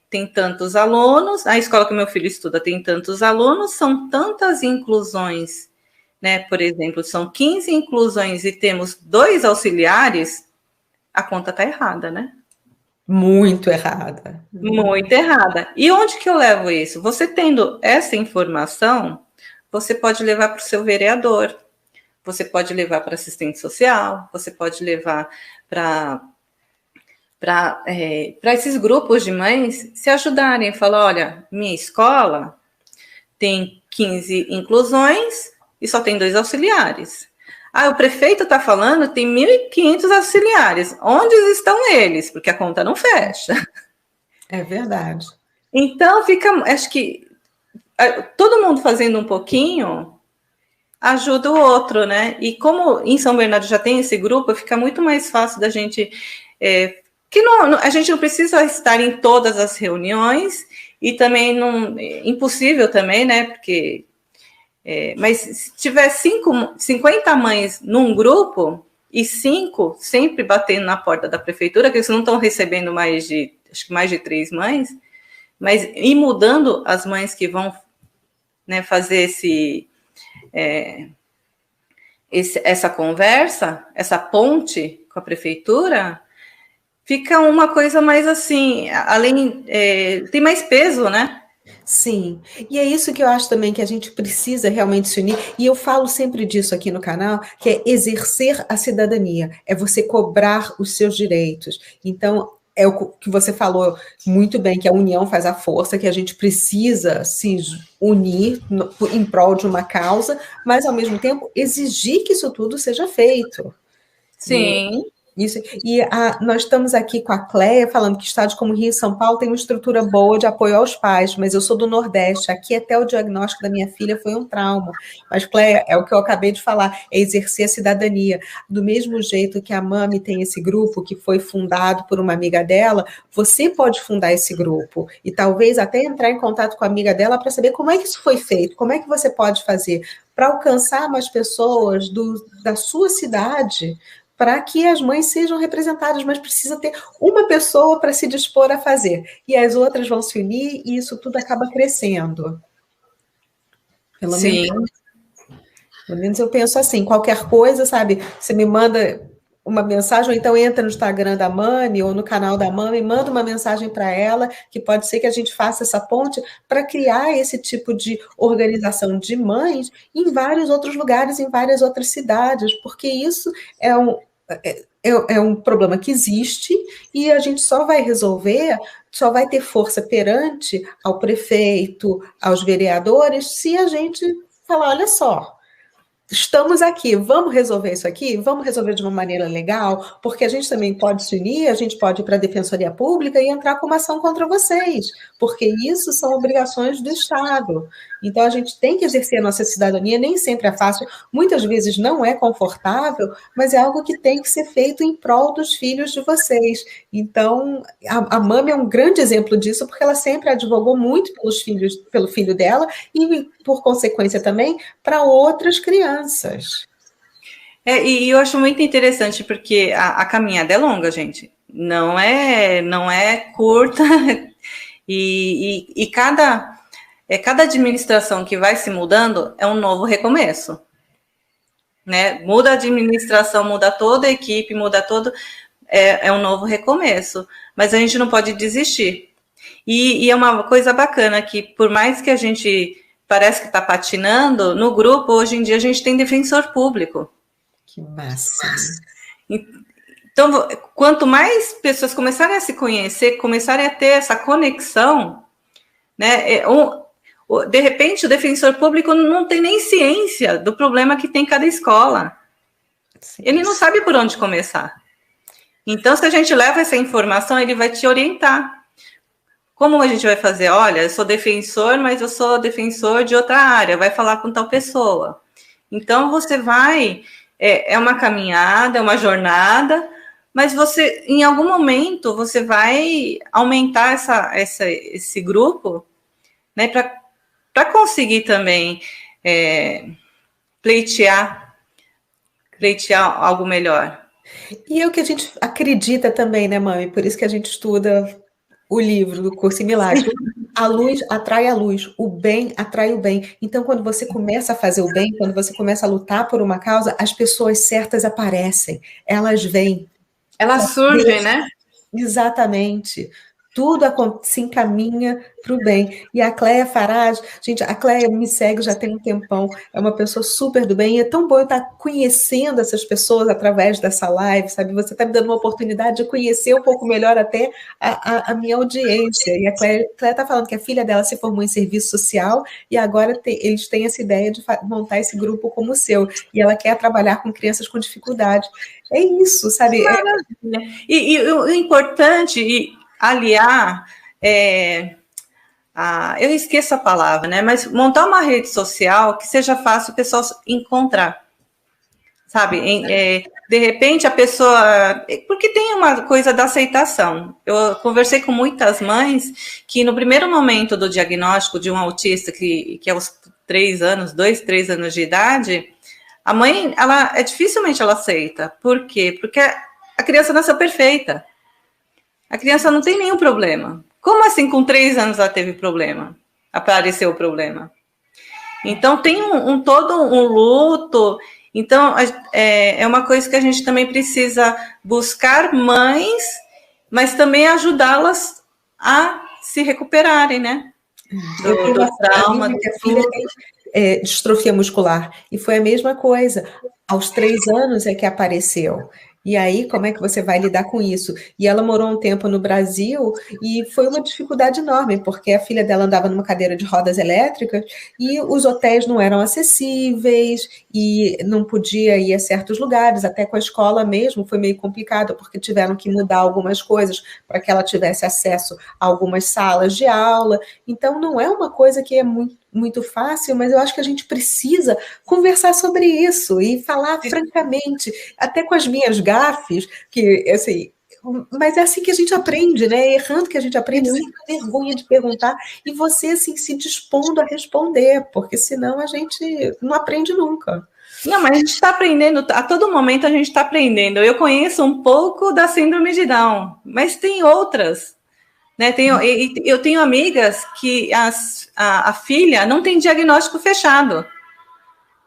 tem tantos alunos, a escola que meu filho estuda tem tantos alunos, são tantas inclusões, né, por exemplo, são 15 inclusões e temos 2 auxiliares, a conta está errada, né? Muito errada. Muito errada. E onde que eu levo isso? Você tendo essa informação, você pode levar para o seu vereador, você pode levar para assistente social, você pode levar para para esses grupos de mães se ajudarem. Falar, olha, minha escola tem 15 inclusões e só tem 2 auxiliares. O prefeito está falando tem 1.500 auxiliares. Onde estão eles? Porque a conta não fecha. É verdade. Então, acho que todo mundo fazendo um pouquinho ajuda o outro, né? E como em São Bernardo já tem esse grupo, fica muito mais fácil da gente... a gente não precisa estar em todas as reuniões e também impossível também, né? Porque... mas se tiver 50 mães num grupo e 5 sempre batendo na porta da prefeitura, que eles não estão recebendo mais de 3 mães, mas ir mudando as mães que vão, né, fazer essa conversa, essa ponte com a prefeitura, fica uma coisa mais assim, além, tem mais peso, né? Sim, e é isso que eu acho também que a gente precisa realmente se unir, e eu falo sempre disso aqui no canal, que é exercer a cidadania, é você cobrar os seus direitos. Então, é o que você falou muito bem, que a união faz a força, que a gente precisa se unir em prol de uma causa, mas, ao mesmo tempo, exigir que isso tudo seja feito. Sim. Isso. E nós estamos aqui com a Cléia falando que estados como Rio e São Paulo têm uma estrutura boa de apoio aos pais, mas eu sou do Nordeste, aqui até o diagnóstico da minha filha foi um trauma. Mas, Cléia, é o que eu acabei de falar, é exercer a cidadania. Do mesmo jeito que a Mami tem esse grupo que foi fundado por uma amiga dela, você pode fundar esse grupo e talvez até entrar em contato com a amiga dela para saber como é que isso foi feito, como é que você pode fazer para alcançar mais pessoas da sua cidade, para que as mães sejam representadas, mas precisa ter uma pessoa para se dispor a fazer. E as outras vão se unir e isso tudo acaba crescendo. Pelo menos eu penso assim, qualquer coisa, sabe? Você me manda uma mensagem, ou então entra no Instagram da Mami ou no canal da Mami, manda uma mensagem para ela, que pode ser que a gente faça essa ponte para criar esse tipo de organização de mães em vários outros lugares, em várias outras cidades, porque isso é um problema que existe e a gente só vai resolver, só vai ter força perante ao prefeito, aos vereadores, se a gente falar, olha só, estamos aqui, vamos resolver isso aqui? Vamos resolver de uma maneira legal? Porque a gente também pode se unir, a gente pode ir para a Defensoria Pública e entrar com uma ação contra vocês, porque isso são obrigações do Estado. Então, a gente tem que exercer a nossa cidadania, nem sempre é fácil, muitas vezes não é confortável, mas é algo que tem que ser feito em prol dos filhos de vocês. Então, a Mami é um grande exemplo disso, porque ela sempre advogou muito pelo filho dela e, por consequência também, para outras crianças. E eu acho muito interessante, porque a caminhada é longa, gente. Não é curta, e cada administração que vai se mudando é um novo recomeço. Né? Muda a administração, muda toda a equipe, muda todo... É um novo recomeço. Mas a gente não pode desistir. E é uma coisa bacana que, por mais que a gente parece que está patinando, no grupo, hoje em dia, a gente tem defensor público. Que massa! Então, quanto mais pessoas começarem a se conhecer, começarem a ter essa conexão, né? De repente, o defensor público não tem nem ciência do problema que tem cada escola. Sim. Ele não sabe por onde começar. Então, se a gente leva essa informação, ele vai te orientar. Como a gente vai fazer? Olha, eu sou defensor, mas eu sou defensor de outra área, vai falar com tal pessoa. Então, você vai... É uma caminhada, é uma jornada, mas você, em algum momento, você vai aumentar esse grupo, né, para conseguir também pleitear algo melhor. E é o que a gente acredita também, né, Mami? Por isso que a gente estuda o livro do Curso em Milagres. A luz atrai a luz, o bem atrai o bem. Então, quando você começa a fazer o bem, quando você começa a lutar por uma causa, as pessoas certas aparecem, elas vêm. Elas surgem, né? Exatamente. tudo se encaminha para o bem. E a Cléia Farage, gente, a Cléia me segue já tem um tempão, é uma pessoa super do bem, e é tão bom eu estar conhecendo essas pessoas através dessa live, sabe? Você está me dando uma oportunidade de conhecer um pouco melhor até a minha audiência. E a Cléia está falando que a filha dela se formou em serviço social e agora eles têm essa ideia de montar esse grupo como o seu. E ela quer trabalhar com crianças com dificuldade. É isso, sabe? Maravilha. E o importante, aliar, eu esqueço a palavra, né? Mas montar uma rede social que seja fácil o pessoal encontrar, sabe? De repente a pessoa... Porque tem uma coisa da aceitação. Eu conversei com muitas mães que no primeiro momento do diagnóstico de um autista que é aos 3 anos, 2, 3 anos de idade, a mãe, dificilmente ela aceita. Por quê? Porque a criança nasceu perfeita. A criança não tem nenhum problema. Como assim com 3 anos ela teve problema? Apareceu o problema. Então tem todo um luto. Então é uma coisa que a gente também precisa buscar mães, mas também ajudá-las a se recuperarem, né? Do trauma. Minha filha tem distrofia muscular. E foi a mesma coisa. Aos 3 anos é que apareceu. E aí, como é que você vai lidar com isso? E ela morou um tempo no Brasil e foi uma dificuldade enorme, porque a filha dela andava numa cadeira de rodas elétricas e os hotéis não eram acessíveis e não podia ir a certos lugares, até com a escola mesmo foi meio complicado, porque tiveram que mudar algumas coisas para que ela tivesse acesso a algumas salas de aula. Então, não é uma coisa que é muito fácil, mas eu acho que a gente precisa conversar sobre isso e falar francamente, até com as minhas gafes, que, assim, mas é assim que a gente aprende, né? É errando que a gente aprende, sem vergonha de perguntar, e você, assim, se dispondo a responder, porque senão a gente não aprende nunca. Não, mas a gente está aprendendo, a todo momento a gente está aprendendo. Eu conheço um pouco da síndrome de Down, mas tem outras. Né, eu tenho amigas que a filha não tem diagnóstico fechado.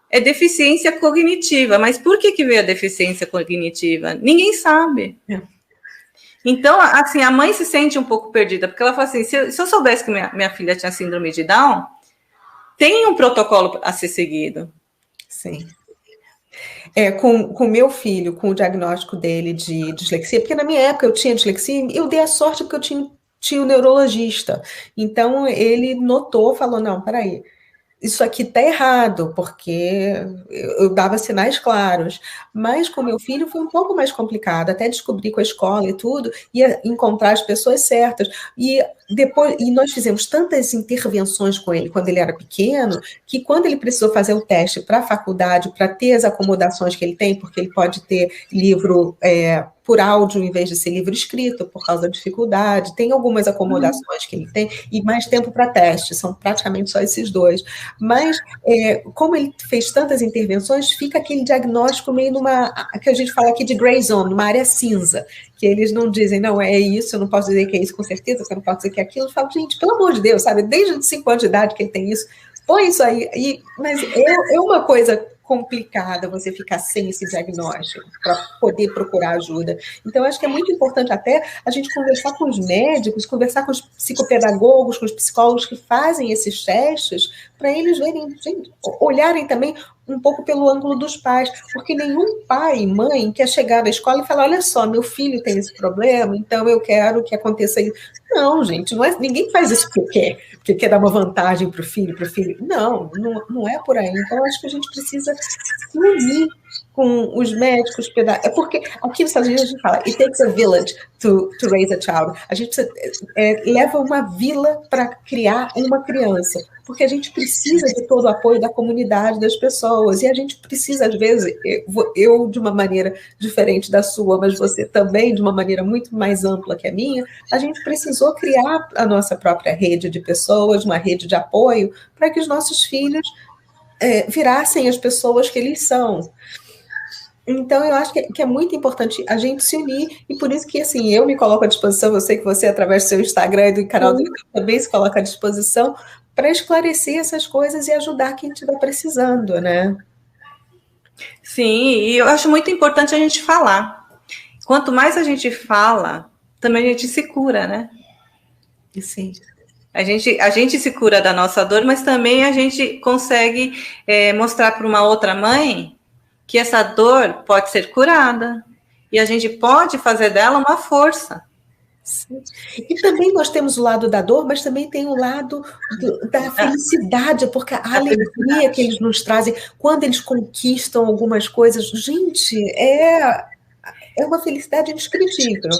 É deficiência cognitiva. Mas por que veio a deficiência cognitiva? Ninguém sabe. Então, assim, a mãe se sente um pouco perdida, porque ela fala assim, se eu soubesse que minha filha tinha síndrome de Down, tem um protocolo a ser seguido. Sim. Com meu filho, com o diagnóstico dele de dislexia, porque na minha época eu tinha dislexia, eu dei a sorte porque eu tinha um neurologista. Então, ele notou, falou, não, peraí, isso aqui está errado, porque eu dava sinais claros. Mas com meu filho foi um pouco mais complicado, até descobrir com a escola e tudo, e encontrar as pessoas certas. E nós fizemos tantas intervenções com ele quando ele era pequeno, que quando ele precisou fazer o teste para a faculdade, para ter as acomodações que ele tem, porque ele pode ter livro por áudio em vez de ser livro escrito, por causa da dificuldade, tem algumas acomodações que ele tem, e mais tempo para teste, são praticamente só esses 2. Mas, como ele fez tantas intervenções, fica aquele diagnóstico meio que a gente fala aqui de gray zone, numa área cinza, que eles não dizem, não, é isso, eu não posso dizer que é isso com certeza, eu não posso dizer que é aquilo. Eu falo, gente, pelo amor de Deus, sabe, desde os 5 anos de idade que ele tem isso, põe isso aí. Mas é uma coisa complicada você ficar sem esse diagnóstico para poder procurar ajuda. Então, acho que é muito importante até a gente conversar com os médicos, conversar com os psicopedagogos, com os psicólogos que fazem esses testes, para eles verem, olharem também um pouco pelo ângulo dos pais, porque nenhum pai e mãe quer chegar na escola e falar, olha só, meu filho tem esse problema, então eu quero que aconteça isso. Não, gente, ninguém faz isso porque quer dar uma vantagem para o filho, não é por aí. Então, acho que a gente precisa se unir com os médicos, pedagogos. É porque aqui nos Estados Unidos a gente fala, it takes a village to raise a child. A gente precisa, leva uma vila para criar uma criança, porque a gente precisa de todo o apoio da comunidade, das pessoas, e a gente precisa, às vezes, eu de uma maneira diferente da sua, mas você também de uma maneira muito mais ampla que a minha, a gente precisou criar a nossa própria rede de pessoas, uma rede de apoio, para que os nossos filhos virassem as pessoas que eles são. Então, eu acho que é muito importante a gente se unir, e por isso que, assim, eu me coloco à disposição, eu sei que você, através do seu Instagram e do canal do YouTube, também se coloca à disposição para esclarecer essas coisas e ajudar quem estiver precisando, né? Sim, e eu acho muito importante a gente falar. Quanto mais a gente fala, também a gente se cura, né? Sim. A gente se cura da nossa dor, mas também a gente consegue mostrar para uma outra mãe que essa dor pode ser curada. E a gente pode fazer dela uma força. Sim. E também nós temos o lado da dor, mas também tem o lado da felicidade, porque a alegria que eles nos trazem quando eles conquistam algumas coisas, gente, é uma felicidade indescritível.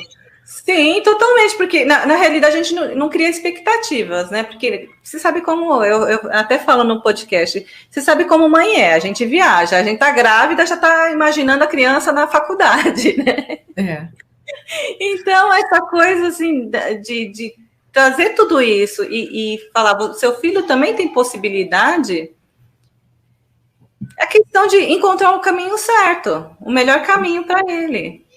Sim, totalmente, porque na realidade a gente não cria expectativas, né? Porque você sabe como, eu até falo no podcast, você sabe como mãe é, a gente viaja, a gente tá grávida, já tá imaginando a criança na faculdade, né? Então, essa coisa assim de trazer tudo isso e falar, seu filho também tem possibilidade, é a questão de encontrar o caminho certo, o melhor caminho para ele.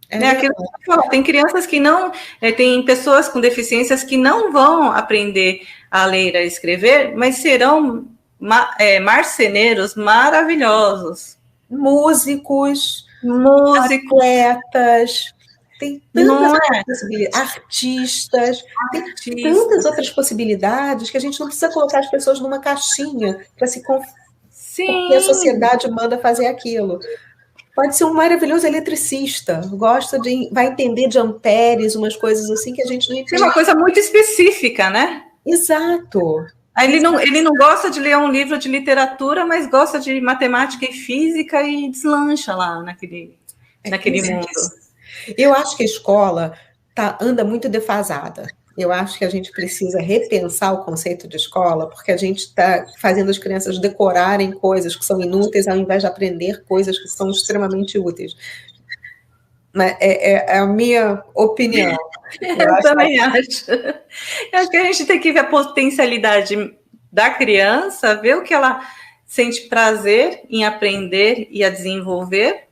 Aquilo que eu falo, tem crianças que não, tem pessoas com deficiências que não vão aprender a ler e a escrever, mas serão marceneiros maravilhosos. Músicos, atletas, tem tantas outras possibilidades, artistas, tem tantas outras possibilidades que a gente não precisa colocar as pessoas numa caixinha para se porque a sociedade manda fazer aquilo. Pode ser um maravilhoso eletricista, vai entender de amperes, umas coisas assim que a gente não entende. É uma coisa muito específica, né? Exato. Ele não gosta de ler um livro de literatura, mas gosta de matemática e física e deslancha lá naquele mundo. Eu acho que a escola anda muito defasada. Eu acho que a gente precisa repensar o conceito de escola, porque a gente está fazendo as crianças decorarem coisas que são inúteis, ao invés de aprender coisas que são extremamente úteis. É a minha opinião. Eu também acho. Eu acho que a gente tem que ver a potencialidade da criança, ver o que ela sente prazer em aprender e a desenvolver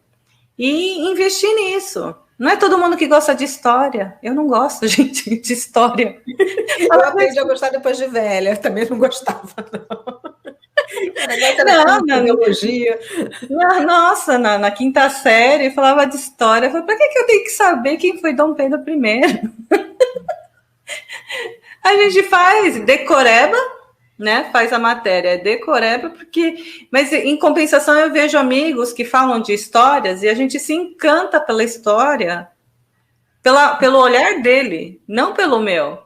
e investir nisso. Não é todo mundo que gosta de história. Eu não gosto, gente, de história. Eu aprendi a gostar depois de velha. Eu também não gostava, não. Biologia. Nossa, na quinta série, eu falava de história. Eu falei, para que eu tenho que saber quem foi Dom Pedro I? A gente faz decoreba, né? Faz a matéria decoreba, mas em compensação eu vejo amigos que falam de histórias e a gente se encanta pela história, pelo olhar dele, não pelo meu.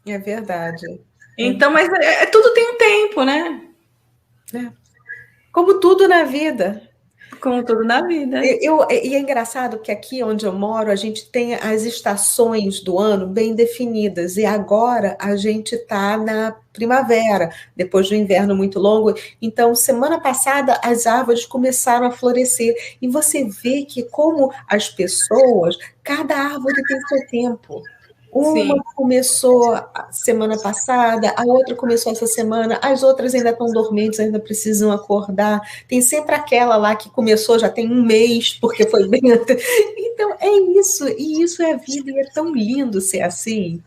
É verdade. Então, mas tudo tem um tempo, né? Como tudo na vida. Como tudo na vida. E é engraçado que aqui onde eu moro, a gente tem as estações do ano bem definidas. E agora a gente está na primavera, depois do inverno muito longo. Então, semana passada, as árvores começaram a florescer. E você vê que, como as pessoas, cada árvore tem seu tempo. Uma começou semana passada, a outra começou essa semana, as outras ainda estão dormentes, ainda precisam acordar. Tem sempre aquela lá que começou já tem um mês, porque foi bem... Então, é isso, e isso é a vida, e é tão lindo ser assim.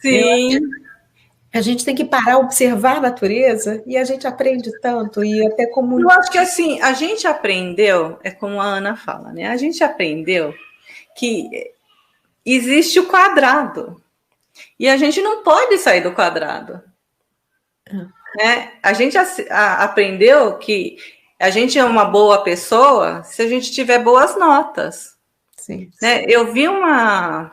Sim. A gente tem que parar, observar a natureza, e a gente aprende tanto, e até como... Eu acho que assim, a gente aprendeu, é como a Ana fala, né? A gente aprendeu que existe o quadrado. E a gente não pode sair do quadrado. Né? A gente aprendeu que a gente é uma boa pessoa se a gente tiver boas notas. Sim. Né? Eu vi um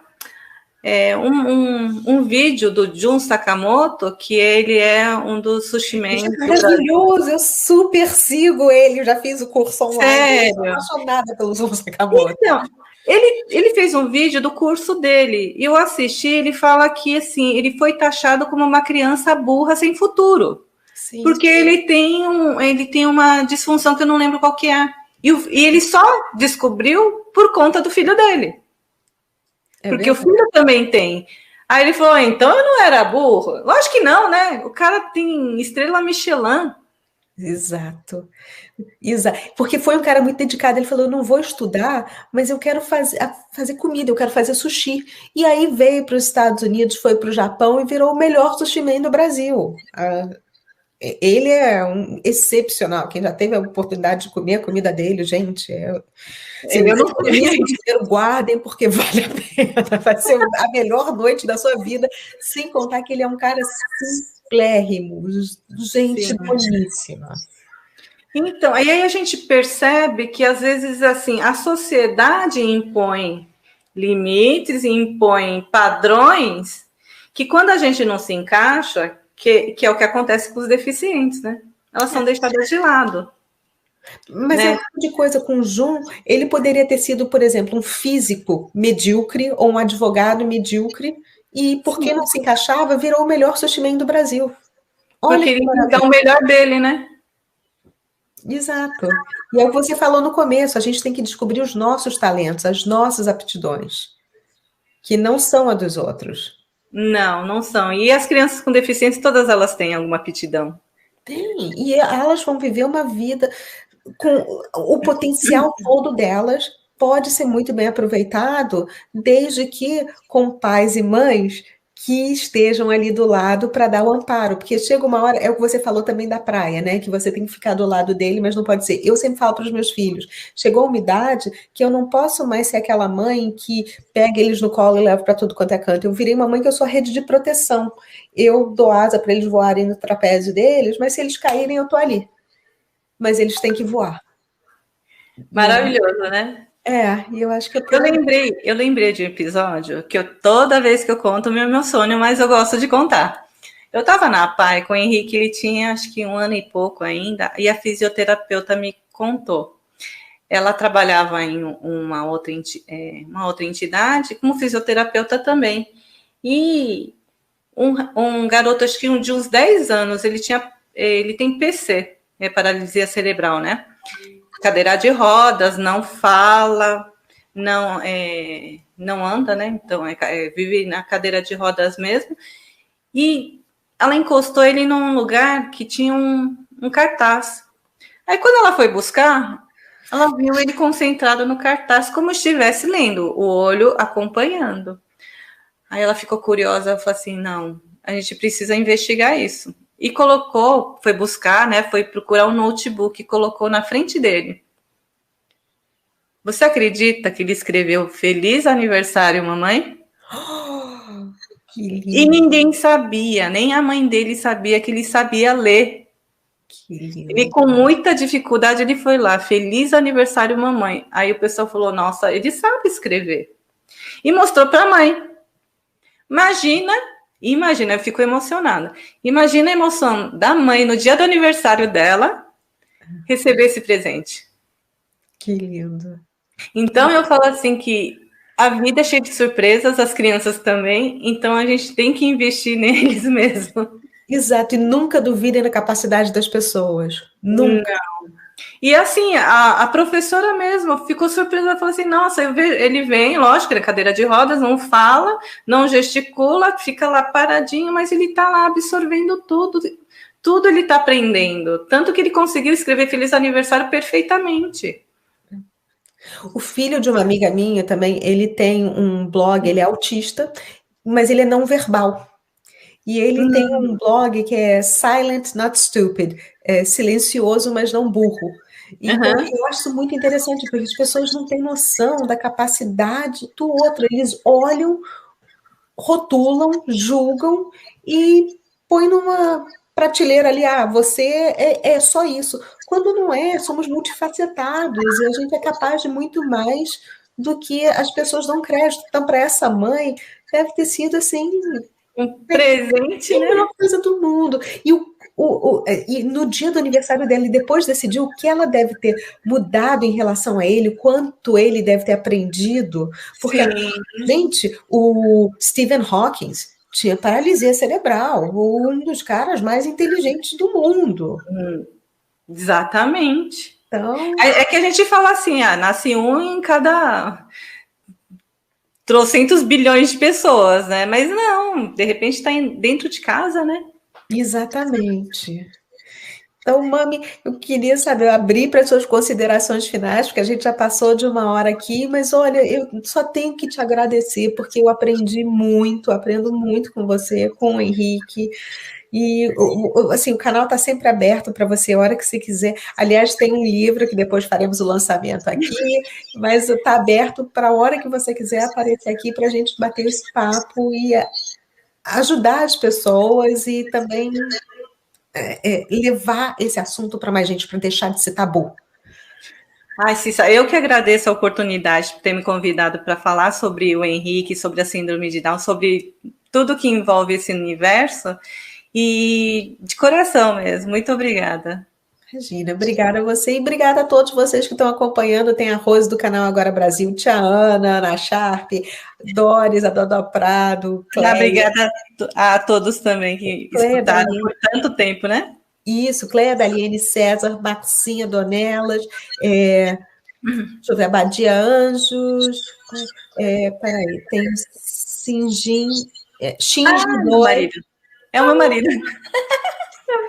vídeo do Jun Sakamoto, que ele é um dos sushi-men. Maravilhoso, eu super sigo ele, eu já fiz o curso online. Sério? Eu sou apaixonada pelo Jun Sakamoto. Então, ele fez um vídeo do curso dele, e eu assisti, ele fala que assim, ele foi taxado como uma criança burra sem futuro. Sim, porque ele tem uma disfunção que eu não lembro qual que é. E ele só descobriu por conta do filho dele. Porque o filho também tem. Aí ele falou, então eu não era burro? Lógico que não, né? O cara tem estrela Michelin. Exato. Porque foi um cara muito dedicado. Ele falou, eu não vou estudar, mas eu quero fazer comida, eu quero fazer sushi. E aí veio para os Estados Unidos, foi para o Japão e virou o melhor sushi man do Brasil. ele é um excepcional. Quem já teve a oportunidade de comer a comida dele, gente, se Eu não economizem dinheiro, guardem, porque vale a pena. Vai ser a melhor noite da sua vida, sem contar que ele é um cara simplérrimo, gente Sim. boníssima. Então, aí a gente percebe que, às vezes, assim, a sociedade impõe limites, impõe padrões, que quando a gente não se encaixa, que é o que acontece com os deficientes, né? Elas são deixadas de lado. Mas né? é um tipo de coisa com o Jun, ele poderia ter sido, por exemplo, um físico medíocre ou um advogado medíocre, e porque não se encaixava, virou o melhor sushi man do Brasil. Olha Porque que ele maravilha. dá o melhor dele, né? Exato. E é o que você falou no começo, a gente tem que descobrir os nossos talentos, as nossas aptidões, que não são a dos outros. Não, não são. E as crianças com deficiência, todas elas têm alguma aptidão. Tem, e elas vão viver uma vida com o potencial todo delas, pode ser muito bem aproveitado, desde que com pais e mães que estejam ali do lado para dar o amparo, porque chega uma hora, é o que você falou também da praia, né? Que você tem que ficar do lado dele, mas não pode ser. Eu sempre falo para os meus filhos, chegou uma idade que eu não posso mais ser aquela mãe que pega eles no colo e leva para tudo quanto é canto. Eu virei uma mãe que eu sou a rede de proteção. Eu dou asa para eles voarem no trapézio deles, mas se eles caírem, eu tô ali. Mas eles têm que voar. Maravilhoso, né? E eu acho que é eu lembrei de um episódio que toda vez que eu conto me emociono, mas eu gosto de contar. Eu estava na PAI com o Henrique, ele tinha acho que 1 ano e pouco ainda, e a fisioterapeuta me contou. Ela trabalhava em uma outra entidade, como fisioterapeuta também. E um garoto, acho que de uns 10 anos, ele tem PC, paralisia cerebral, né? Cadeira de rodas, não fala, não anda, né? Então, vive na cadeira de rodas mesmo. E ela encostou ele num lugar que tinha um cartaz. Aí, quando ela foi buscar, ela viu ele concentrado no cartaz, como estivesse lendo, o olho acompanhando. Aí ela ficou curiosa, falou assim, não, a gente precisa investigar isso. E foi buscar, né? Foi procurar um notebook e colocou na frente dele. Você acredita que ele escreveu Feliz Aniversário, mamãe? Que lindo. E ninguém sabia, nem a mãe dele sabia que ele sabia ler. Que lindo. Ele, com muita dificuldade, ele foi lá, Feliz Aniversário, mamãe. Aí o pessoal falou, nossa, ele sabe escrever. E mostrou para a mãe. Imagina, eu fico emocionada. Imagina a emoção da mãe no dia do aniversário dela receber esse presente. Que lindo. Então eu falo assim que a vida é cheia de surpresas, as crianças também, então a gente tem que investir neles mesmo. Exato, e nunca duvidem da capacidade das pessoas. Nunca. Não. E assim, a professora mesmo ficou surpresa, ela falou assim, nossa, ele vem, lógico, ele é cadeira de rodas, não fala, não gesticula, fica lá paradinho, mas ele está lá absorvendo tudo ele está aprendendo, tanto que ele conseguiu escrever Feliz Aniversário perfeitamente. O filho de uma amiga minha também, ele tem um blog, ele é autista, mas ele é não verbal. E ele tem um blog que é Silent Not Stupid, silencioso, mas não burro. Então, eu acho isso muito interessante, porque as pessoas não têm noção da capacidade do outro. Eles olham, rotulam, julgam e põem numa prateleira ali, você é só isso. Quando não é, somos multifacetados e a gente é capaz de muito mais do que as pessoas dão crédito. Então, para essa mãe, deve ter sido assim... Um presente, né? A melhor coisa do mundo. E no dia do aniversário dela, e depois decidiu o que ela deve ter mudado em relação a ele, quanto ele deve ter aprendido. Porque, gente, o Stephen Hawking tinha paralisia cerebral, um dos caras mais inteligentes do mundo. Exatamente. Então... É que a gente fala assim, nasce um em cada... trocentos bilhões de pessoas, né? Mas não, de repente está dentro de casa, né? Exatamente. Então, Mami, eu queria saber, eu abri para as suas considerações finais, porque a gente já passou de 1 hora aqui, mas olha, eu só tenho que te agradecer, porque eu aprendo muito com você, com o Henrique, E assim, o canal está sempre aberto para você, a hora que você quiser. Aliás, tem um livro que depois faremos o lançamento aqui, mas está aberto para a hora que você quiser aparecer aqui para a gente bater esse papo e ajudar as pessoas e também levar esse assunto para mais gente, para deixar de ser tabu. Ai, Cissa, eu que agradeço a oportunidade por ter me convidado para falar sobre o Henrique, sobre a síndrome de Down, sobre tudo que envolve esse universo, e de coração mesmo, muito obrigada. Imagina, obrigada a você e obrigada a todos vocês que estão acompanhando. Tem a Rose do canal Agora Brasil, Tia Ana, Ana Sharp, Doris, a Dodó Prado, Cléia. Obrigada a todos também que escutaram por tanto tempo, né? Isso, Cléia, Daliene, César, Maxinha, Donelas, deixa eu ver, Abadia Anjos, peraí, tem Shinji meu marido. É o meu marido.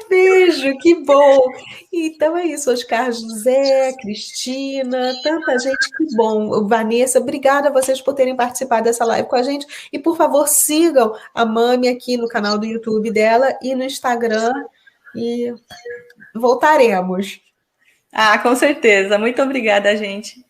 Beijo, que bom! Então é isso, Oscar José, Cristina, tanta gente, que bom. Vanessa, obrigada a vocês por terem participado dessa live com a gente. E, por favor, sigam a Mami aqui no canal do YouTube dela e no Instagram. E voltaremos. Com certeza. Muito obrigada, gente.